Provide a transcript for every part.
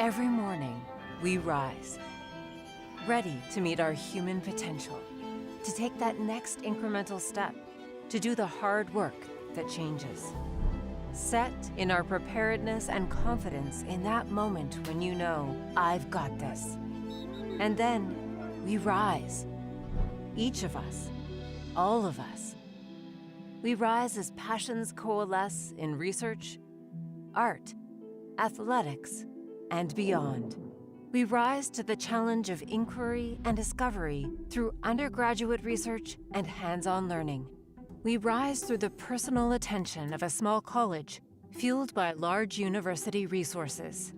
Every morning, we rise, ready to meet our human potential, to take that next incremental step, to do the hard work that changes. Set in our preparedness and confidence in that moment when you know, I've got this. And then we rise. Each of us, all of us. We rise as passions coalesce in research, art, athletics, and beyond. We rise to the challenge of inquiry and discovery through undergraduate research and hands-on learning. We rise through the personal attention of a small college fueled by large university resources.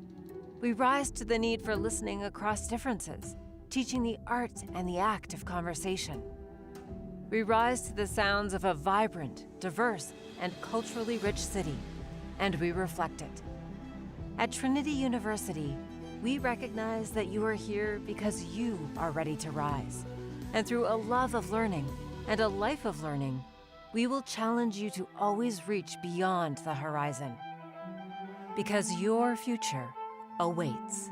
We rise to the need for listening across differences, teaching the art and the act of conversation. We rise to the sounds of a vibrant, diverse, and culturally rich city, and we reflect it. At Trinity University, we recognize that you are here because you are ready to rise. And through a love of learning and a life of learning, we will challenge you to always reach beyond the horizon. Because your future awaits.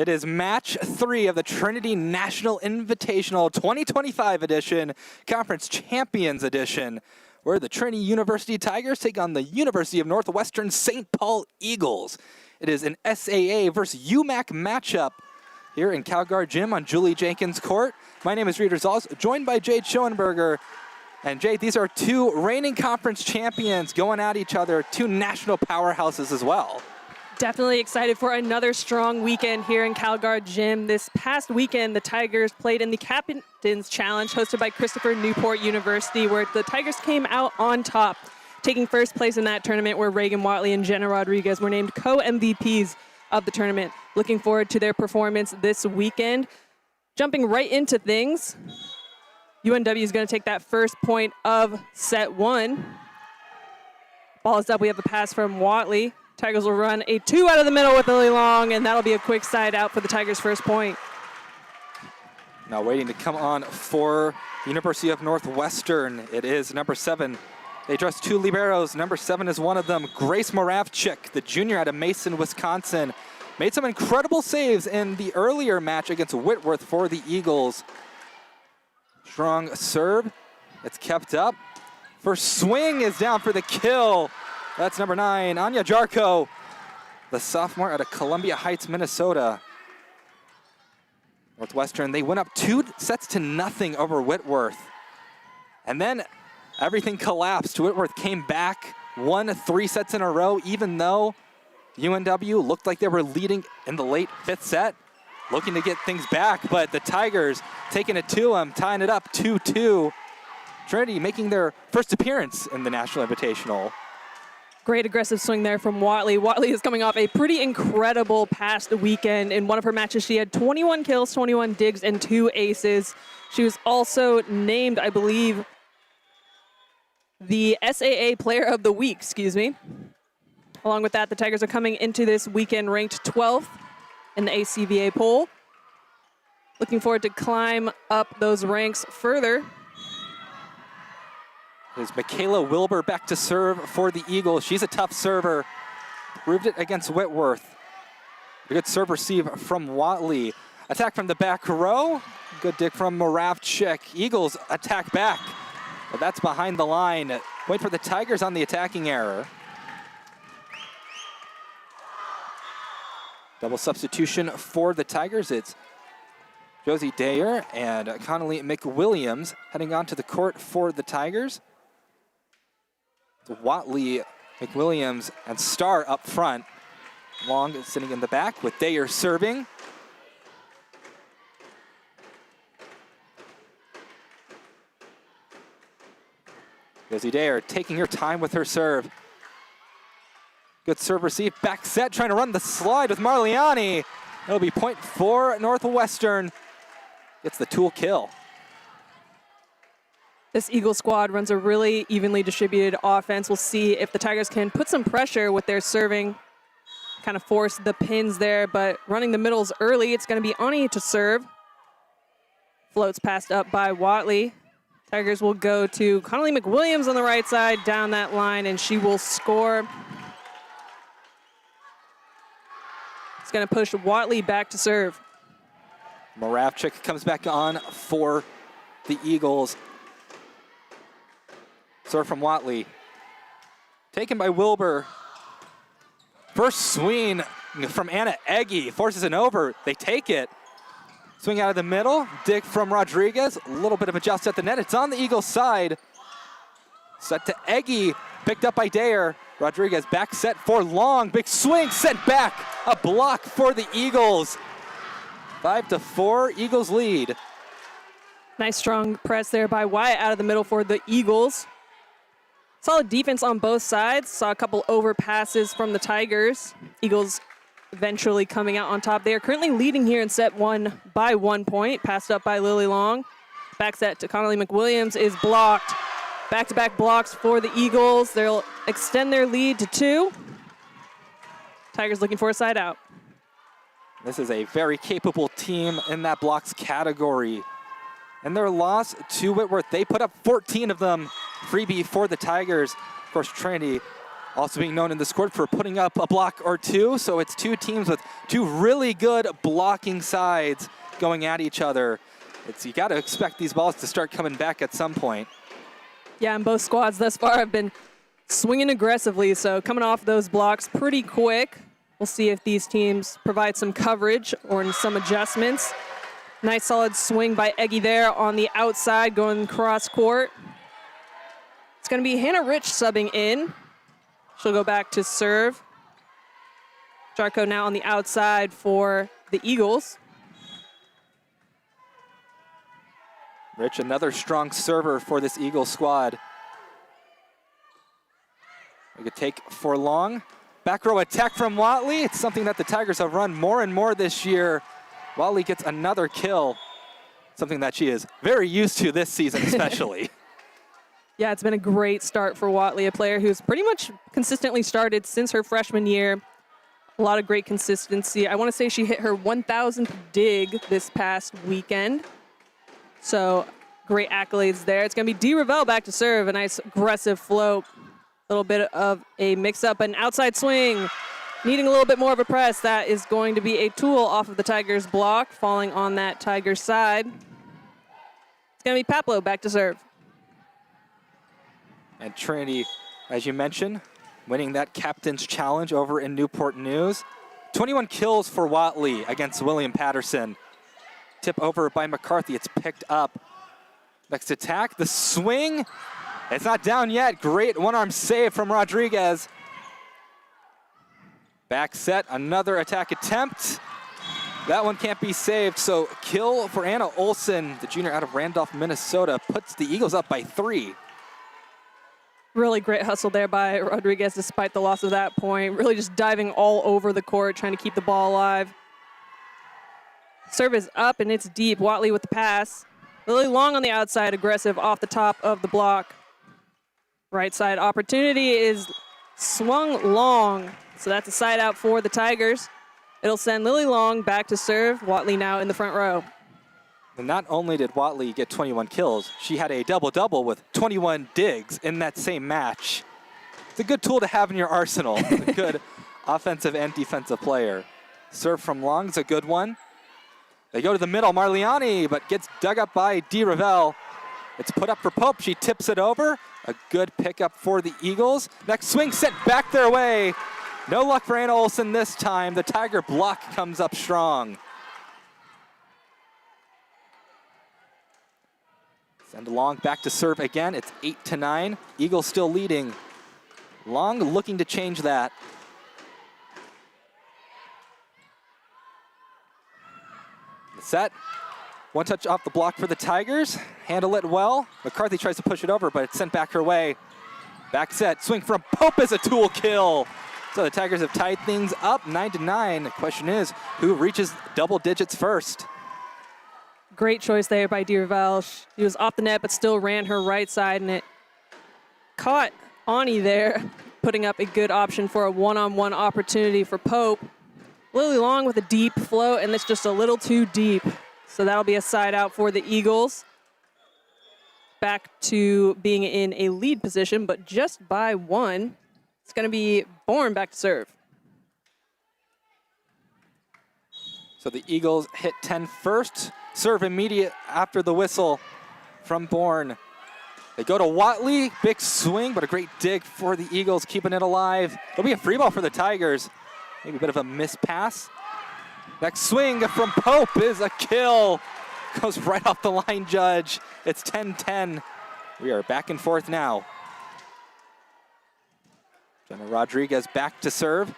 It is match 3 of the Trinity National Invitational 2025 edition, Conference Champions edition, where the Trinity University Tigers take on the University of Northwestern St. Paul Eagles. It is an SAA versus UMAC matchup here in CalGuard Gym on Julie Jenkins Court. My name is Reeder Zalz, joined by Jade Schoenberger. And Jade, these are two reigning conference champions going at each other, two national powerhouses as well. Definitely excited for another strong weekend here in CalGuard Gym. This past weekend, the Tigers played in the Captain's Challenge hosted by Christopher Newport University, where the Tigers came out on top, taking first place in that tournament, where Reagan Watley and Jenna Rodriguez were named co-MVPs of the tournament. Looking forward to their performance this weekend. Jumping right into things, UNW is going to take that first point of set 1. Ball is up. We have a pass from Watley. Tigers will run a 2 out of the middle with Lily Long, and that'll be a quick side out for the Tigers' first point. Now waiting to come on for University of Northwestern. It is number 7. They dress 2 liberos. Number 7 is one of them, Grace Moravchik, the junior out of Mason, Wisconsin. Made some incredible saves in the earlier match against Whitworth for the Eagles. Strong serve. It's kept up. First swing is down for the kill. That's number 9, Anya Jarko, the sophomore out of Columbia Heights, Minnesota. Northwestern, they went up 2-0 over Whitworth. And then everything collapsed. Whitworth came back, won 3 sets in a row, even though UNW looked like they were leading in the late 5th set, looking to get things back. But the Tigers taking it to them, tying it up 2-2. Trinity making their first appearance in the National Invitational. Great aggressive swing there from Watley. Watley is coming off a pretty incredible past weekend. In one of her matches, she had 21 kills, 21 digs, and 2 aces. She was also named, I believe, the SAA Player of the Week, Along with that, the Tigers are coming into this weekend ranked 12th in the ACVA poll. Looking forward to climb up those ranks further. Is Michaela Wilbur back to serve for the Eagles. She's a tough server. Proved it against Whitworth. A good serve receive from Watley. Attack from the back row. Good dig from Moravchik. Eagles attack back. But that's behind the line. Wait for the Tigers on the attacking error. Double substitution for the Tigers. It's Josie Dayer and Connolly McWilliams heading onto the court for the Tigers. Watley, McWilliams, and Starr up front. Long is sitting in the back with Dayer serving. Josie Dayer taking her time with her serve. Good serve receive, back set, trying to run the slide with Marliani. It'll be point for Northwestern. Gets the tool kill. This Eagle squad runs a really evenly distributed offense. We'll see if the Tigers can put some pressure with their serving, kind of force the pins there, but running the middles early, it's going to be Ani to serve. Floats passed up by Watley. Tigers will go to Connolly McWilliams on the right side, down that line, and she will score. It's going to push Watley back to serve. Moravchik comes back on for the Eagles. Serve from Watley. Taken by Wilbur. First swing from Anna Eggy. Forces it over. They take it. Swing out of the middle. Dig from Rodriguez. A little bit of a joust at the net. It's on the Eagles' side. Set to Eggy. Picked up by Dayer. Rodriguez back set for Long. Big swing. Sent back. A block for the Eagles. 5-4. Eagles lead. Nice strong press there by Wyatt out of the middle for the Eagles. Solid defense on both sides. Saw a couple overpasses from the Tigers. Eagles eventually coming out on top. They are currently leading here in set 1 by 1 point. Passed up by Lily Long. Back set to Connolly McWilliams is blocked. Back-to-back blocks for the Eagles. They'll extend their lead to 2. Tigers looking for a side out. This is a very capable team in that blocks category. And their loss to Whitworth, they put up 14 of them. Freebie for the Tigers. Of course, Trinity also being known in this court for putting up a block or two. So it's two teams with two really good blocking sides going at each other. You got to expect these balls to start coming back at some point. Yeah, and both squads thus far have been swinging aggressively, so coming off those blocks pretty quick. We'll see if these teams provide some coverage or some adjustments. Nice solid swing by Eggy there on the outside going cross court. It's going to be Hannah Rich subbing in. She'll go back to serve. Jarko now on the outside for the Eagles. Rich, another strong server for this Eagle squad. We could take for long. Back row attack from Watley. It's something that the Tigers have run more and more this year. Watley gets another kill, something that she is very used to this season especially. Yeah, it's been a great start for Watley, a player who's pretty much consistently started since her freshman year. A lot of great consistency. I want to say she hit her 1,000th dig this past weekend. So great accolades there. It's going to be Dee Ravel back to serve. A nice aggressive float. A little bit of a mix-up, an outside swing. Needing a little bit more of a press. That is going to be a tool off of the Tigers block, falling on that Tigers side. It's going to be Paplo back to serve. And Trinity, as you mentioned, winning that captain's challenge over in Newport News. 21 kills for Watley against William Patterson. Tip over by McCarthy. It's picked up. Next attack, the swing. It's not down yet. Great one-arm save from Rodriguez. Back set, another attack attempt. That one can't be saved, so kill for Anna Olson, the junior out of Randolph, Minnesota, puts the Eagles up by 3. Really great hustle there by Rodriguez despite the loss of that point. Really just diving all over the court, trying to keep the ball alive. Serve is up and it's deep. Watley with the pass. Lily Long on the outside, aggressive off the top of the block. Right side opportunity is swung long. So that's a side out for the Tigers. It'll send Lily Long back to serve. Watley now in the front row. And not only did Watley get 21 kills, she had a double-double with 21 digs in that same match. It's a good tool to have in your arsenal. It's a good offensive and defensive player. Serve from Long is a good one. They go to the middle, Marliani, but gets dug up by Dee Ravel. It's put up for Pope. She tips it over. A good pickup for the Eagles. Next swing sent back their way. No luck for Anna Olson this time. The Tiger block comes up strong. Send Long back to serve again. It's 8-9. Eagles still leading. Long looking to change that. Set. One touch off the block for the Tigers. Handle it well. McCarthy tries to push it over, but it's sent back her way. Back set. Swing from Pope is a tool kill. So the Tigers have tied things up 9-9. The question is, who reaches double digits first? Great choice there by Dee Ravel. She was off the net, but still ran her right side, and it caught Ani there, putting up a good option for a one-on-one opportunity for Pope. Lily Long with a deep float, and it's just a little too deep. So that'll be a side out for the Eagles. Back to being in a lead position, but just by 1. It's going to be Bourne back to serve. So the Eagles hit 10 first. Serve immediate after the whistle from Bourne. They go to Watley. Big swing, but a great dig for the Eagles, keeping it alive. It'll be a free ball for the Tigers. Maybe a bit of a missed pass. Next swing from Pope is a kill. Goes right off the line, Judge. It's 10-10. We are back and forth now. Jenna Rodriguez back to serve.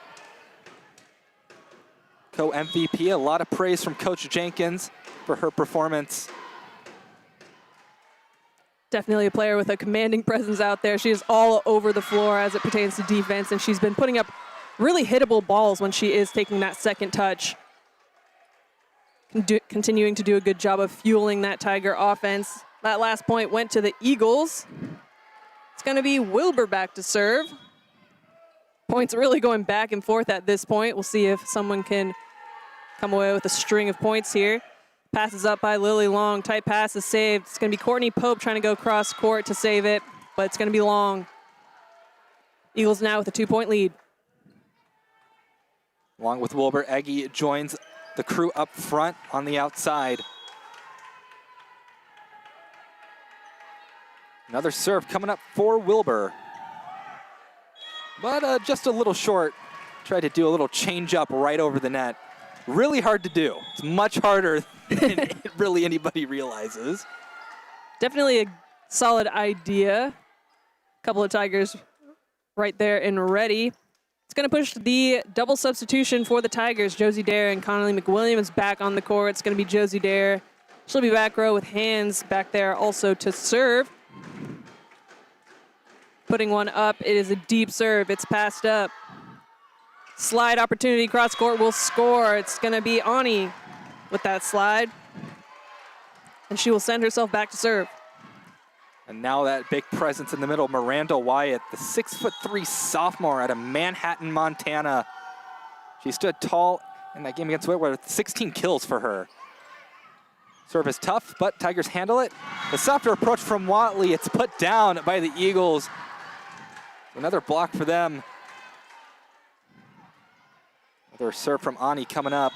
Co-MVP, a lot of praise from Coach Jenkins for her performance. Definitely a player with a commanding presence out there. She is all over the floor as it pertains to defense, and she's been putting up really hittable balls when she is taking that second touch. Continuing to do a good job of fueling that Tiger offense. That last point went to the Eagles. It's going to be Wilbur back to serve. Points really going back and forth at this point. We'll see if someone can come away with a string of points here. Passes up by Lily Long. Tight pass is saved. It's going to be Courtney Pope trying to go cross court to save it, but it's going to be Long. Eagles now with a 2-point lead. Along with Wilbur, Eggy joins the crew up front on the outside. Another serve coming up for Wilbur. But just a little short. Tried to do a little change up right over the net. Really hard to do. It's much harder than really anybody realizes. Definitely a solid idea. A couple of Tigers right there and ready. It's going to push the double substitution for the Tigers. Josie Dare and Connolly McWilliams back on the court. It's going to be Josie Dare. She'll be back row with hands back there also to serve. Putting one up. It is a deep serve. It's passed up. Slide opportunity, cross court will score. It's going to be Ani with that slide. And she will send herself back to serve. And now that big presence in the middle, Miranda Wyatt, the 6'3" sophomore out of Manhattan, Montana. She stood tall in that game against Whitworth with 16 kills for her. Serve is tough, but Tigers handle it. The softer approach from Watley. It's put down by the Eagles. Another block for them. Another serve from Ani coming up.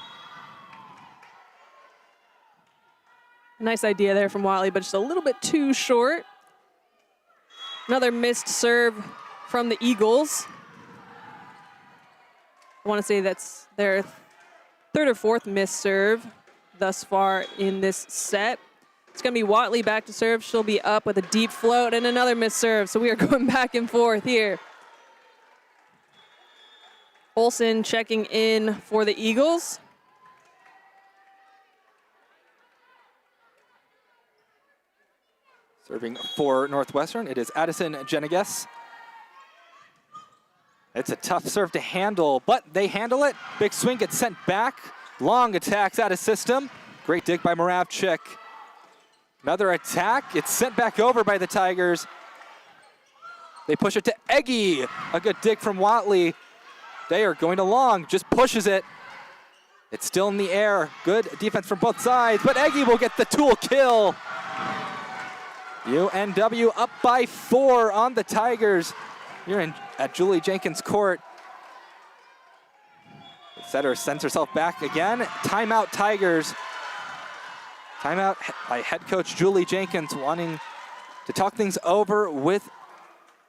Nice idea there from Watley, but just a little bit too short. Another missed serve from the Eagles. I want to say that's their third or fourth missed serve thus far in this set. It's going to be Watley back to serve. She'll be up with a deep float and another missed serve. So we are going back and forth here. Olsen checking in for the Eagles. Serving for Northwestern, it is Addison Genegas. It's a tough serve to handle, but they handle it. Big swing gets sent back. Long attacks out of system. Great dig by Moravchik. Another attack. It's sent back over by the Tigers. They push it to Eggy. A good dig from Watley. They are going along, just pushes it. It's still in the air. Good defense from both sides, but Eggy will get the tool kill. UNW up by 4 on the Tigers. Here at Julie Jenkins Court. The setter sends herself back again. Timeout Tigers. Timeout by head coach Julie Jenkins, wanting to talk things over with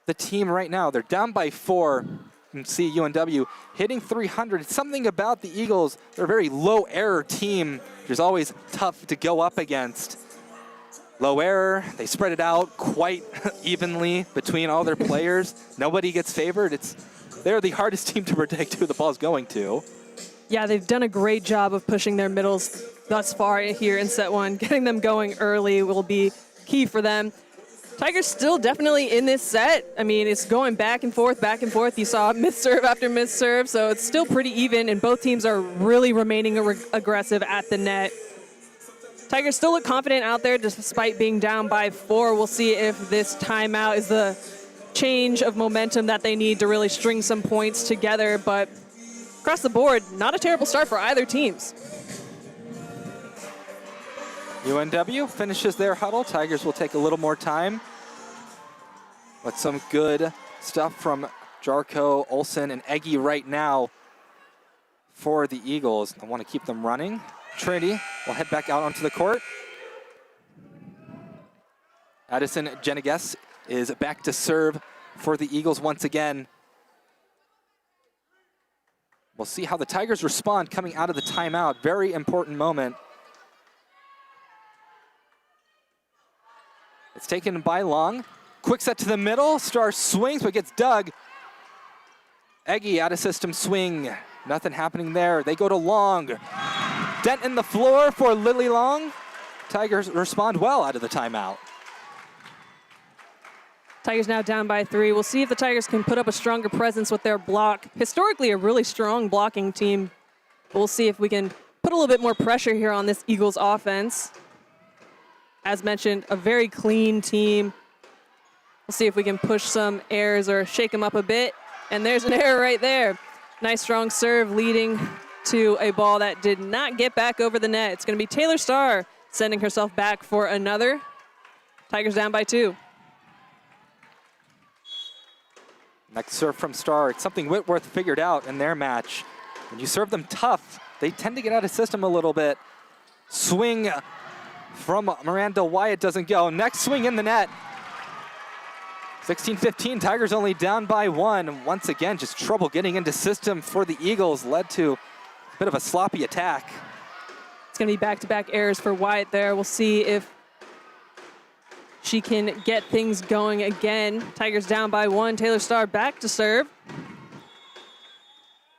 the team right now. They're down by 4. You can see UNW hitting 300. Something about the Eagles, they're a very low error team, which is always tough to go up against. Low error, they spread it out quite evenly between all their players. Nobody gets favored. They're the hardest team to predict who the ball's going to. Yeah, they've done a great job of pushing their middles thus far here in set 1. Getting them going early will be key for them. Tigers still definitely in this set. I mean, it's going back and forth, back and forth. You saw missed serve after missed serve, so it's still pretty even, and both teams are really remaining aggressive at the net. Tigers still look confident out there despite being down by 4. We'll see if this timeout is the change of momentum that they need to really string some points together, but across the board, not a terrible start for either teams. UNW finishes their huddle. Tigers will take a little more time. But some good stuff from Jarko, Olsen, and Eggy right now for the Eagles. I want to keep them running. Trinity will head back out onto the court. Addison Genegas is back to serve for the Eagles once again. We'll see how the Tigers respond coming out of the timeout. Very important moment. It's taken by Long. Quick set to the middle. Star swings, but gets dug. Eggy out of system swing. Nothing happening there. They go to Long. Dent in the floor for Lily Long. Tigers respond well out of the timeout. Tigers now down by 3. We'll see if the Tigers can put up a stronger presence with their block. Historically, a really strong blocking team. We'll see if we can put a little bit more pressure here on this Eagles offense. As mentioned, a very clean team. We'll see if we can push some errors or shake them up a bit. And there's an error right there. Nice strong serve leading to a ball that did not get back over the net. It's going to be Taylor Starr sending herself back for another. Tigers down by 2. Next serve from Starr. It's something Whitworth figured out in their match. When you serve them tough, they tend to get out of system a little bit. Swing from Miranda Wyatt doesn't go. Next swing in the net. 16-15, Tigers only down by 1. Once again, just trouble getting into system for the Eagles led to a bit of a sloppy attack. It's going to be back-to-back errors for Wyatt there. We'll see if she can get things going again. Tigers down by 1. Taylor Starr back to serve.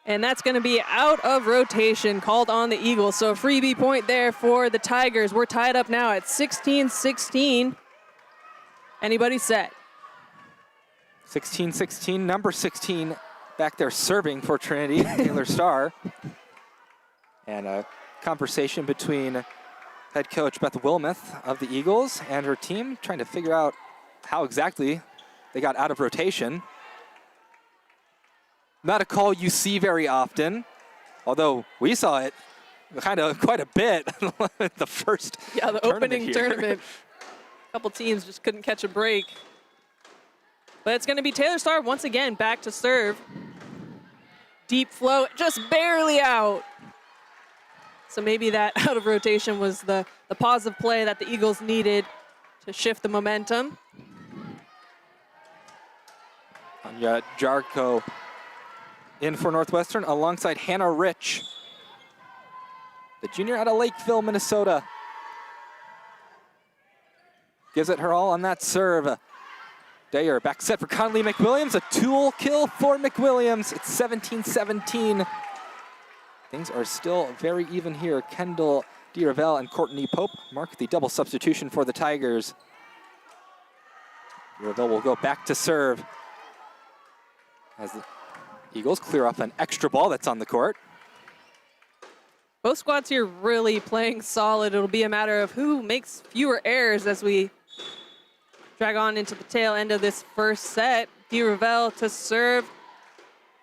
And that's going to be out of rotation, called on the Eagles. So a freebie point there for the Tigers. We're tied up now at 16-16. Anybody set? 16-16, number 16 back there serving for Trinity, Taylor Starr. And a conversation between head coach Beth Wilmoth of the Eagles and her team, trying to figure out how exactly they got out of rotation. Not a call you see very often, although we saw it kind of quite a bit the first the opening tournament. A couple teams just couldn't catch a break. But it's going to be Taylor Starr once again back to serve. Deep flow, just barely out. So maybe that out of rotation was the pause of play that the Eagles needed to shift the momentum. Anya Jarko in for Northwestern alongside Hannah Rich, the junior out of Lakeville, Minnesota. Gives it her all on that serve. Dayer back set for Conley McWilliams, a tool kill for McWilliams. It's 17-17. Things are still very even here. Kendall DiRavel and Courtney Pope mark the double substitution for the Tigers. DiRavel will go back to serve as the Eagles clear off an extra ball that's on the court. Both squads here really playing solid. It'll be a matter of who makes fewer errors as we drag on into the tail end of this first set. DiRavel to serve.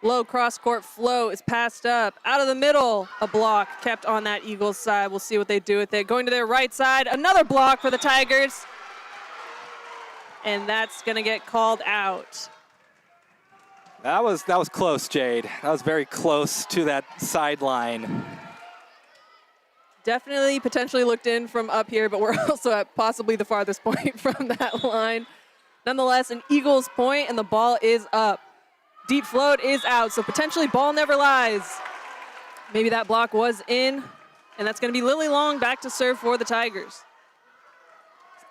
Low cross-court flow is passed up. Out of the middle, a block kept on that Eagles side. We'll see what they do with it. Going to their right side, another block for the Tigers. And that's gonna get called out. That was close, Jade. That was very close to that sideline. Definitely potentially looked in from up here, but we're also at possibly the farthest point from that line. Nonetheless, an Eagles point, and the ball is up. Deep float is out, so potentially ball never lies. Maybe that block was in, and that's going to be Lily Long back to serve for the Tigers.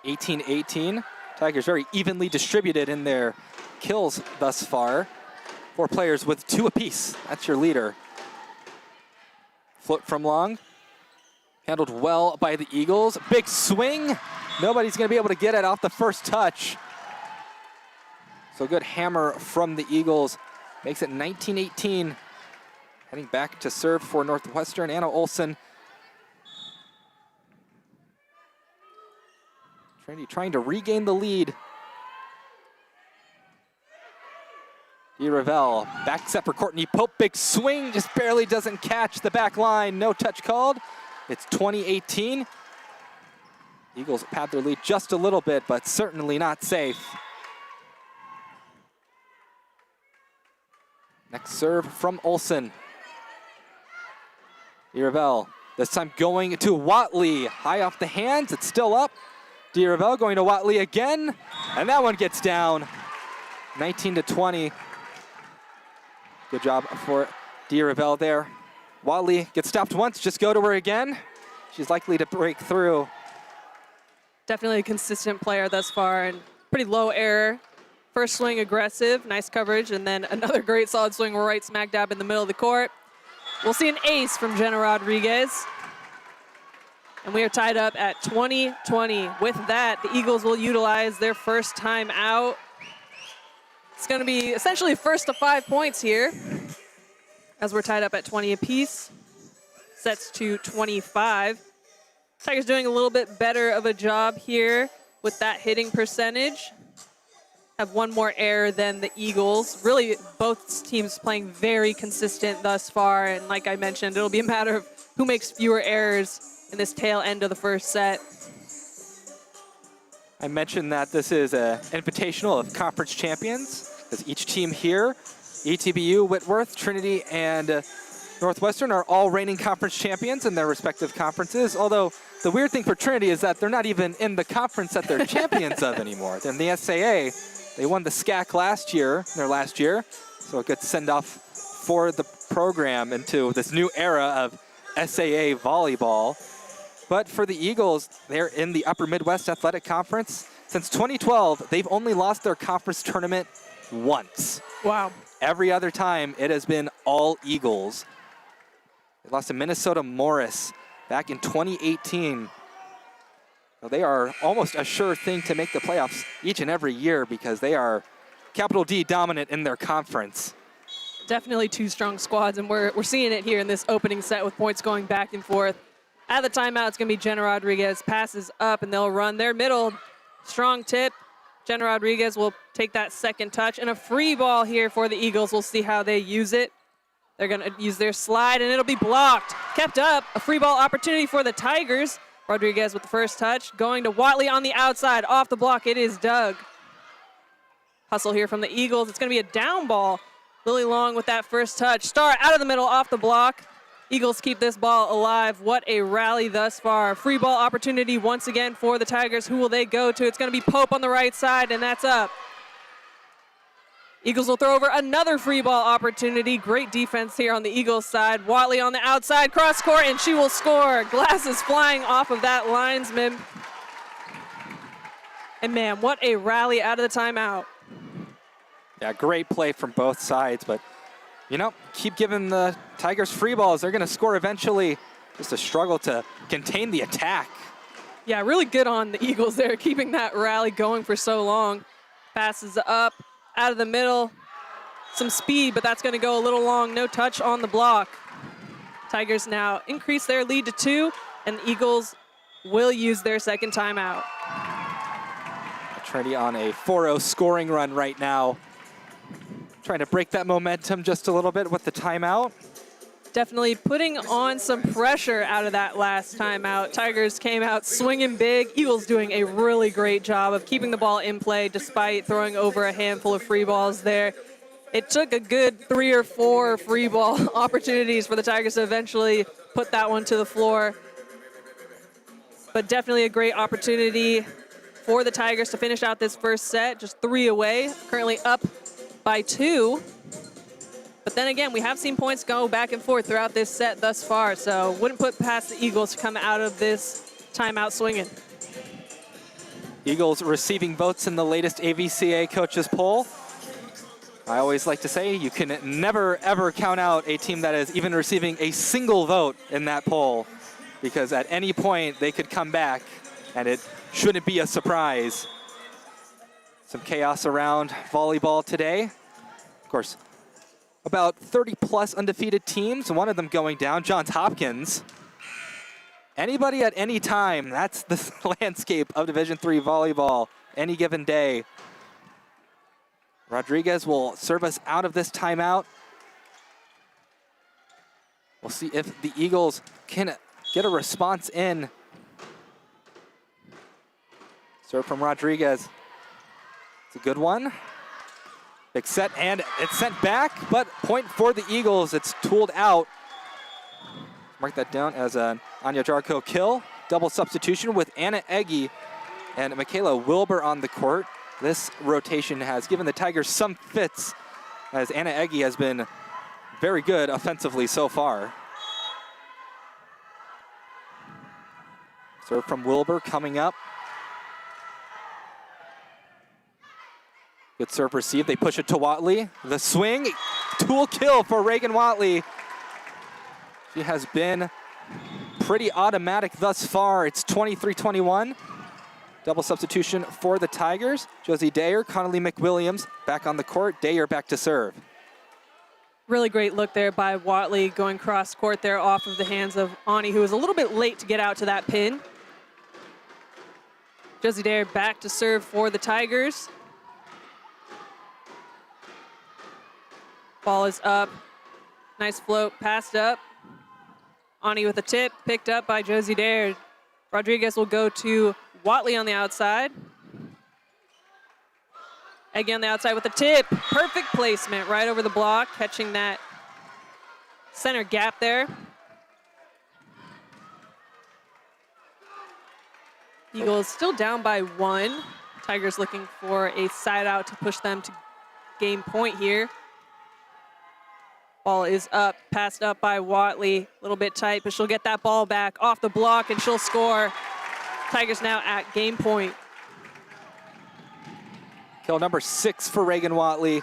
18-18. Tigers very evenly distributed in their kills thus far. 4 players with 2 apiece. That's your leader. Float from Long. Handled well by the Eagles. Big swing. Nobody's going to be able to get it off the first touch. So good hammer from the Eagles. Makes it 19-18. Heading back to serve for Northwestern, Anna Olsen. Trinity trying to regain the lead. DiRavel, back set for Courtney Pope. Big swing, just barely doesn't catch the back line. No touch called. It's 20-18. Eagles pad their lead just a little bit, but certainly not safe. Next serve from Olsen. DiRavel, this time going to Watley. High off the hands, it's still up. DiRavel going to Watley again, and that one gets down. 19-20. Good job for DiRavel there. Watley gets stopped once, just go to her again. She's likely to break through. Definitely a consistent player thus far, and pretty low error. First swing aggressive, nice coverage, and then another great solid swing right smack dab in the middle of the court. We'll see an ace from Jenna Rodriguez. And we are tied up at 20-20. With that, the Eagles will utilize their first time out. It's going to be essentially first to 5 points here, as we're tied up at 20 apiece. Sets to 25. Tigers doing a little bit better of a job here with that hitting percentage. Have 1 more error than the Eagles. Really, both teams playing very consistent thus far. And like I mentioned, it'll be a matter of who makes fewer errors in this tail end of the first set. I mentioned that this is an invitational of conference champions. As each team here, ETBU, Whitworth, Trinity, and Northwestern are all reigning conference champions in their respective conferences, although the weird thing for Trinity is that they're not even in the conference that they're champions of anymore. They're in the SAA. They won the SCAC their last year, so a good send-off for the program into this new era of SAA volleyball. But for the Eagles, they're in the Upper Midwest Athletic Conference. Since 2012, they've only lost their conference tournament once. Wow. Every other time, it has been all Eagles. They lost to Minnesota Morris back in 2018. Well, they are almost a sure thing to make the playoffs each and every year because they are capital D dominant in their conference. Definitely two strong squads, and we're seeing it here in this opening set with points going back and forth. At the timeout, it's going to be Jenna Rodriguez. Passes up, and they'll run their middle. Strong tip. Jenna Rodriguez will take that second touch, and a free ball here for the Eagles. We'll see how they use it. They're going to use their slide, and it'll be blocked. Kept up. A free ball opportunity for the Tigers. Rodriguez with the first touch. Going to Watley on the outside. Off the block, it is Doug. Hustle here from the Eagles. It's going to be a down ball. Lily Long with that first touch. Star out of the middle, off the block. Eagles keep this ball alive. What a rally thus far. Free ball opportunity once again for the Tigers. Who will they go to? It's going to be Pope on the right side, and that's up. Eagles will throw over another free ball opportunity. Great defense here on the Eagles side. Watley on the outside, cross court, and she will score. Glasses flying off of that linesman. And man, what a rally out of the timeout. Yeah, great play from both sides, but keep giving the Tigers free balls. They're going to score eventually. Just a struggle to contain the attack. Yeah, really good on the Eagles there, keeping that rally going for so long. Passes up, out of the middle. Some speed, but that's going to go a little long. No touch on the block. Tigers now increase their lead to 2, and the Eagles will use their second timeout. Trinity on a 4-0 scoring run right now. Trying to break that momentum just a little bit with the timeout. Definitely putting on some pressure out of that last timeout. Tigers came out swinging big. Eagles doing a really great job of keeping the ball in play despite throwing over a handful of free balls there. It took a good 3 or 4 free ball opportunities for the Tigers to eventually put that one to the floor. But definitely a great opportunity for the Tigers to finish out this first set, just 3 away, currently up by 2. But then again, we have seen points go back and forth throughout this set thus far, so wouldn't put past the Eagles to come out of this timeout swinging. Eagles receiving votes in the latest AVCA coaches poll. I always like to say you can never, ever count out a team that is even receiving a single vote in that poll, because at any point they could come back, and it shouldn't be a surprise. Some chaos around volleyball today. Of course, about 30-plus undefeated teams, one of them going down, Johns Hopkins. Anybody at any time, that's the landscape of Division III volleyball any given day. Rodriguez will serve us out of this timeout. We'll see if the Eagles can get a response in. Serve from Rodriguez. It's a good one. Big set, and it's sent back, but point for the Eagles. It's tooled out. Mark that down as an Anya Jarko kill. Double substitution with Anna Egge and Michaela Wilbur on the court. This rotation has given the Tigers some fits, as Anna Egge has been very good offensively so far. Serve from Wilbur coming up. Good serve received. They push it to Watley. The swing, tool kill for Reagan Watley. She has been pretty automatic thus far. It's 23-21. Double substitution for the Tigers. Josie Dayer, Connolly McWilliams back on the court. Dayer back to serve. Really great look there by Watley, going cross court there off of the hands of Ani, who was a little bit late to get out to that pin. Josie Dayer back to serve for the Tigers. Ball is up. Nice float, passed up. Ani with a tip, picked up by Josie Dayer. Rodriguez will go to Watley on the outside. Eggy on the outside with a tip. Perfect placement right over the block, catching that center gap there. Eagles still down by 1. Tigers looking for a side out to push them to game point here. Ball is up, passed up by Watley. A little bit tight, but she'll get that ball back off the block and she'll score. Tigers now at game point. Kill number 6 for Reagan Watley.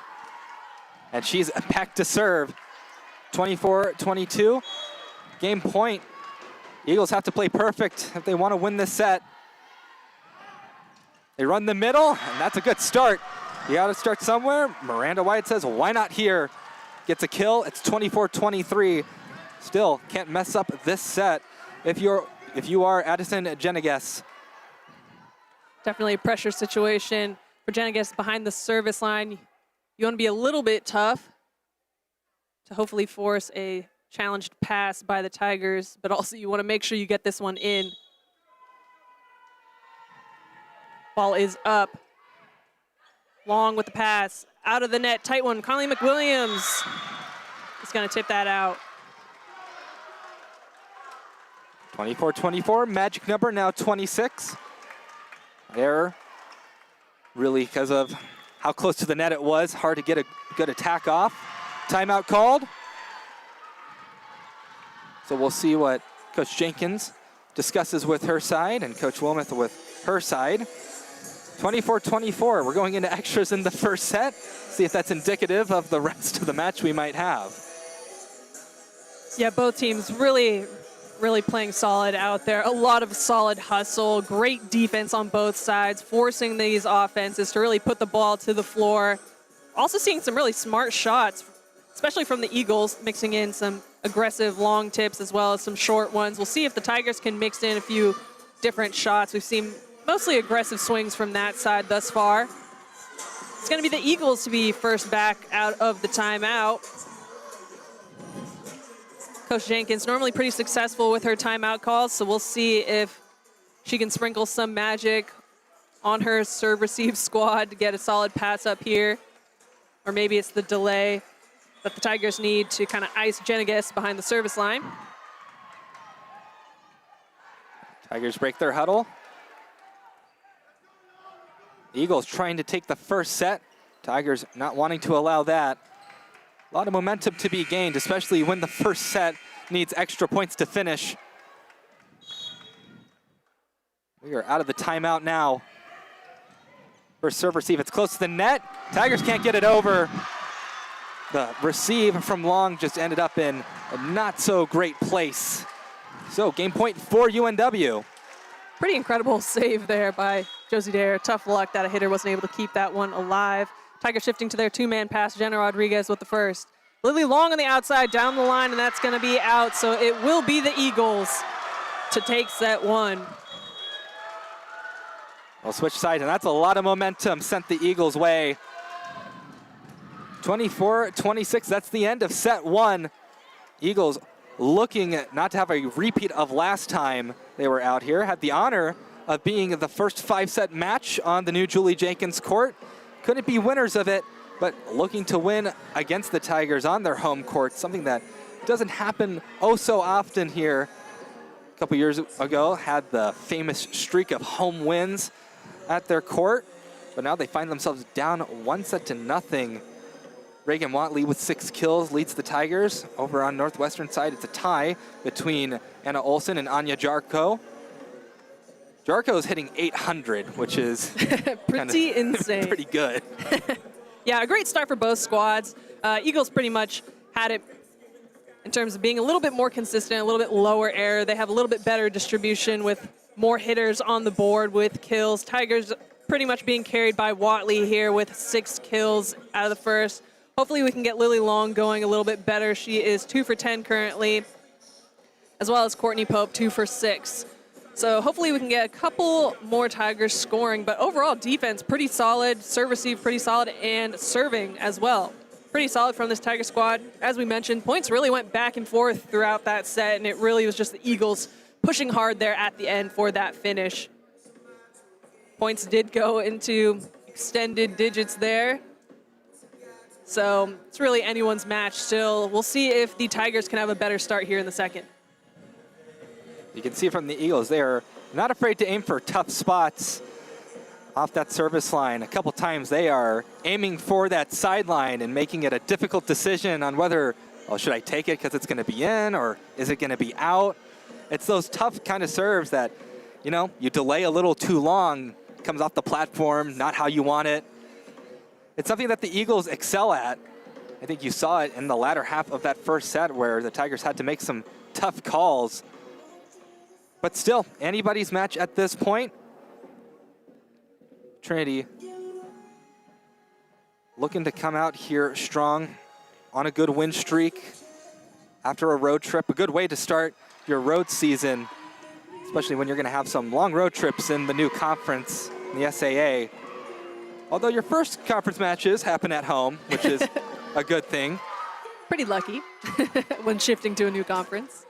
And she's back to serve. 24-22. Game point. Eagles have to play perfect if they want to win this set. They run the middle, and that's a good start. You got to start somewhere. Miranda White says, why not here? Gets a kill. It's 24-23. Still can't mess up this set if you are Addison Genegas. Definitely a pressure situation for Genegas behind the service line. You want to be a little bit tough to hopefully force a challenged pass by the Tigers, but also you want to make sure you get this one in. Ball is up. Long with the pass. Out of the net. Tight one. Conley McWilliams is going to tip that out. 24-24. Magic number now 26. Error. Really because of how close to the net it was. Hard to get a good attack off. Timeout called. So we'll see what Coach Jenkins discusses with her side and Coach Wilmoth with her side. 24-24, we're going into extras in the first set. See if that's indicative of the rest of the match we might have. Yeah, both teams really playing solid out there. A lot of solid hustle, great defense on both sides, forcing these offenses to really put the ball to the floor. Also seeing some really smart shots, especially from the Eagles, mixing in some aggressive long tips as well as some short ones. We'll see if the Tigers can mix in a few different shots. We've seen mostly aggressive swings from that side thus far. It's going to be the Eagles to be first back out of the timeout. Coach Jenkins normally pretty successful with her timeout calls, so we'll see if she can sprinkle some magic on her serve-receive squad to get a solid pass up here. Or maybe it's the delay that the Tigers need to kind of ice Genegas behind the service line. Tigers break their huddle. Eagles trying to take the first set. Tigers not wanting to allow that. A lot of momentum to be gained, especially when the first set needs extra points to finish. We are out of the timeout now. First serve receive, it's close to the net. Tigers can't get it over. The receive from Long just ended up in a not so great place. So game point for UNW. Pretty incredible save there by Josie Dare. Tough luck that a hitter wasn't able to keep that one alive. Tigers shifting to their two-man pass. Jenna Rodriguez with the first. Lily Long on the outside, down the line, and that's going to be out. So it will be the Eagles to take set one. We'll switch sides, and that's a lot of momentum sent the Eagles' way. 24-26, that's the end of set one. Eagles looking not to have a repeat of last time they were out here. Had the honor of being the first 5-set match on the new Julie Jenkins court. Couldn't be winners of it, but looking to win against the Tigers on their home court, something that doesn't happen oh so often here. A couple years ago, had the famous streak of home wins at their court, but now they find themselves down 1-0. Reagan Watley with 6 kills leads the Tigers. Over on Northwestern side, it's a tie between Anna Olsen and Anya Jarko. Jarko is hitting 800, which is pretty insane. Pretty good. Yeah, a great start for both squads. Eagles pretty much had it in terms of being a little bit more consistent, a little bit lower error. They have a little bit better distribution with more hitters on the board with kills. Tigers pretty much being carried by Watley here with 6 kills out of the first. Hopefully we can get Lily Long going a little bit better. She is 2 for 10 currently, as well as Courtney Pope, 2 for 6. So hopefully we can get a couple more Tigers scoring, but overall defense pretty solid, serve receive pretty solid, and serving as well. Pretty solid from this Tiger squad. As we mentioned, points really went back and forth throughout that set, and it really was just the Eagles pushing hard there at the end for that finish. Points did go into extended digits there. So it's really anyone's match still. We'll see if the Tigers can have a better start here in the second. You can see from the Eagles, they are not afraid to aim for tough spots off that service line. A couple times they are aiming for that sideline and making it a difficult decision on whether, oh, should I take it because it's going to be in, or is it going to be out? It's those tough kind of serves that, you know, you delay a little too long, comes off the platform, not how you want it. It's something that the Eagles excel at. I think you saw it in the latter half of that first set where the Tigers had to make some tough calls. But still, anybody's match at this point. Trinity looking to come out here strong on a good win streak after a road trip. A good way to start your road season, especially when you're going to have some long road trips in the new conference, in the SAA. Although your first conference matches happen at home, which is a good thing. Pretty lucky when shifting to a new conference.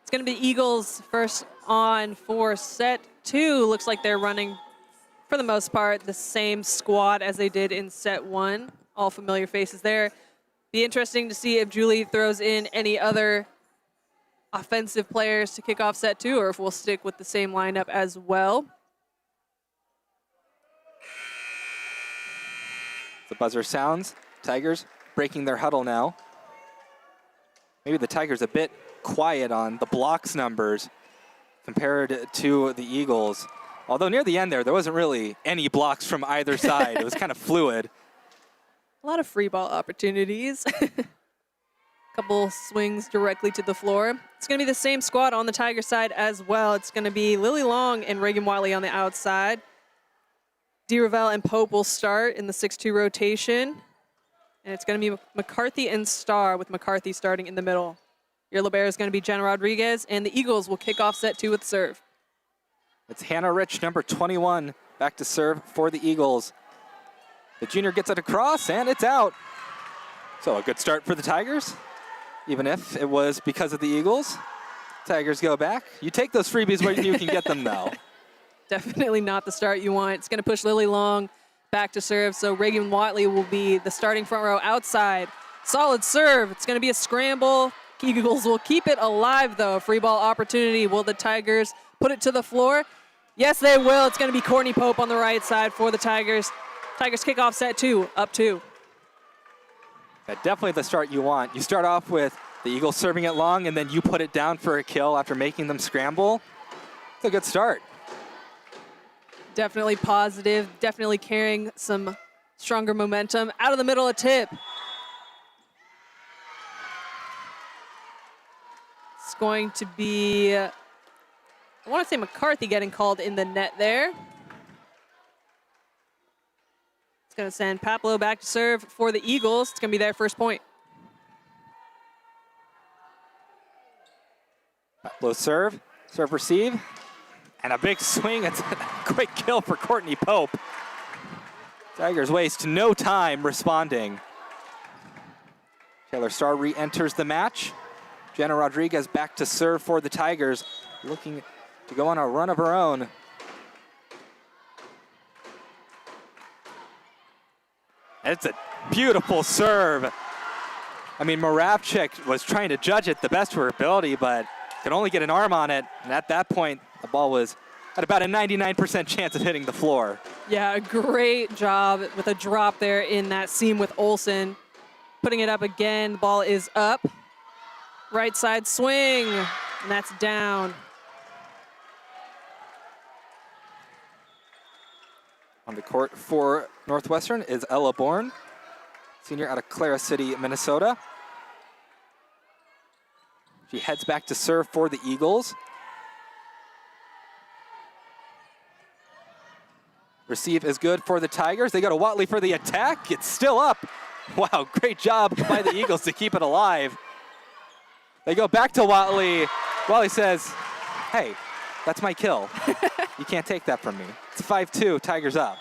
It's going to be Eagles first on for set 2. Looks like they're running, for the most part, the same squad as they did in set 1. All familiar faces there. Be interesting to see if Julie throws in any other offensive players to kick off set 2, or if we'll stick with the same lineup as well. The buzzer sounds. Tigers breaking their huddle now. Maybe the Tigers a bit quiet on the blocks numbers compared to the Eagles. Although near the end there wasn't really any blocks from either side. It was kind of fluid. A lot of free ball opportunities. Couple swings directly to the floor. It's going to be the same squad on the Tiger side as well. It's going to be Lily Long and Reagan Wiley on the outside. DeRavel and Pope will start in the 6-2 rotation. And it's going to be McCarthy and Starr, with McCarthy starting in the middle. Your libero is going to be Jenna Rodriguez, and the Eagles will kick off set 2 with serve. It's Hannah Rich, number 21, back to serve for the Eagles. The junior gets it across, and it's out. So a good start for the Tigers, even if it was because of the Eagles. Tigers go back. You take those freebies where you can get them, though. Definitely not the start you want. It's going to push Lily Long back to serve, so Reagan Watley will be the starting front row outside. Solid serve. It's going to be a scramble. Eagles will keep it alive, though. A free ball opportunity. Will the Tigers put it to the floor? Yes, they will. It's going to be Courtney Pope on the right side for the Tigers. Tigers kick off set 2, up 2. Yeah, definitely the start you want. You start off with the Eagles serving it long, and then you put it down for a kill after making them scramble. It's a good start. Definitely positive, definitely carrying some stronger momentum. Out of the middle, a tip. It's going to be, I want to say McCarthy getting called in the net there. It's going to send Papalo back to serve for the Eagles. It's going to be their first point. Papalo serve, serve receive. And a big swing. It's a quick kill for Courtney Pope. Tigers waste no time responding. Taylor Starr re-enters the match. Jenna Rodriguez back to serve for the Tigers, looking to go on a run of her own. It's a beautiful serve. I mean, Moravchik was trying to judge it the best of her ability, but could only get an arm on it. And at that point, the ball was at about a 99% chance of hitting the floor. Yeah, a great job with a drop there in that seam with Olsen. Putting it up again, the ball is up. Right side swing, and that's down. On the court for Northwestern is Ella Bourne, senior out of Clara City, Minnesota. She heads back to serve for the Eagles. Receive is good for the Tigers. They go to Watley for the attack. It's still up. Wow, great job by the Eagles to keep it alive. They go back to Watley. Watley says, hey, that's my kill. You can't take that from me. It's 5-2, Tigers up.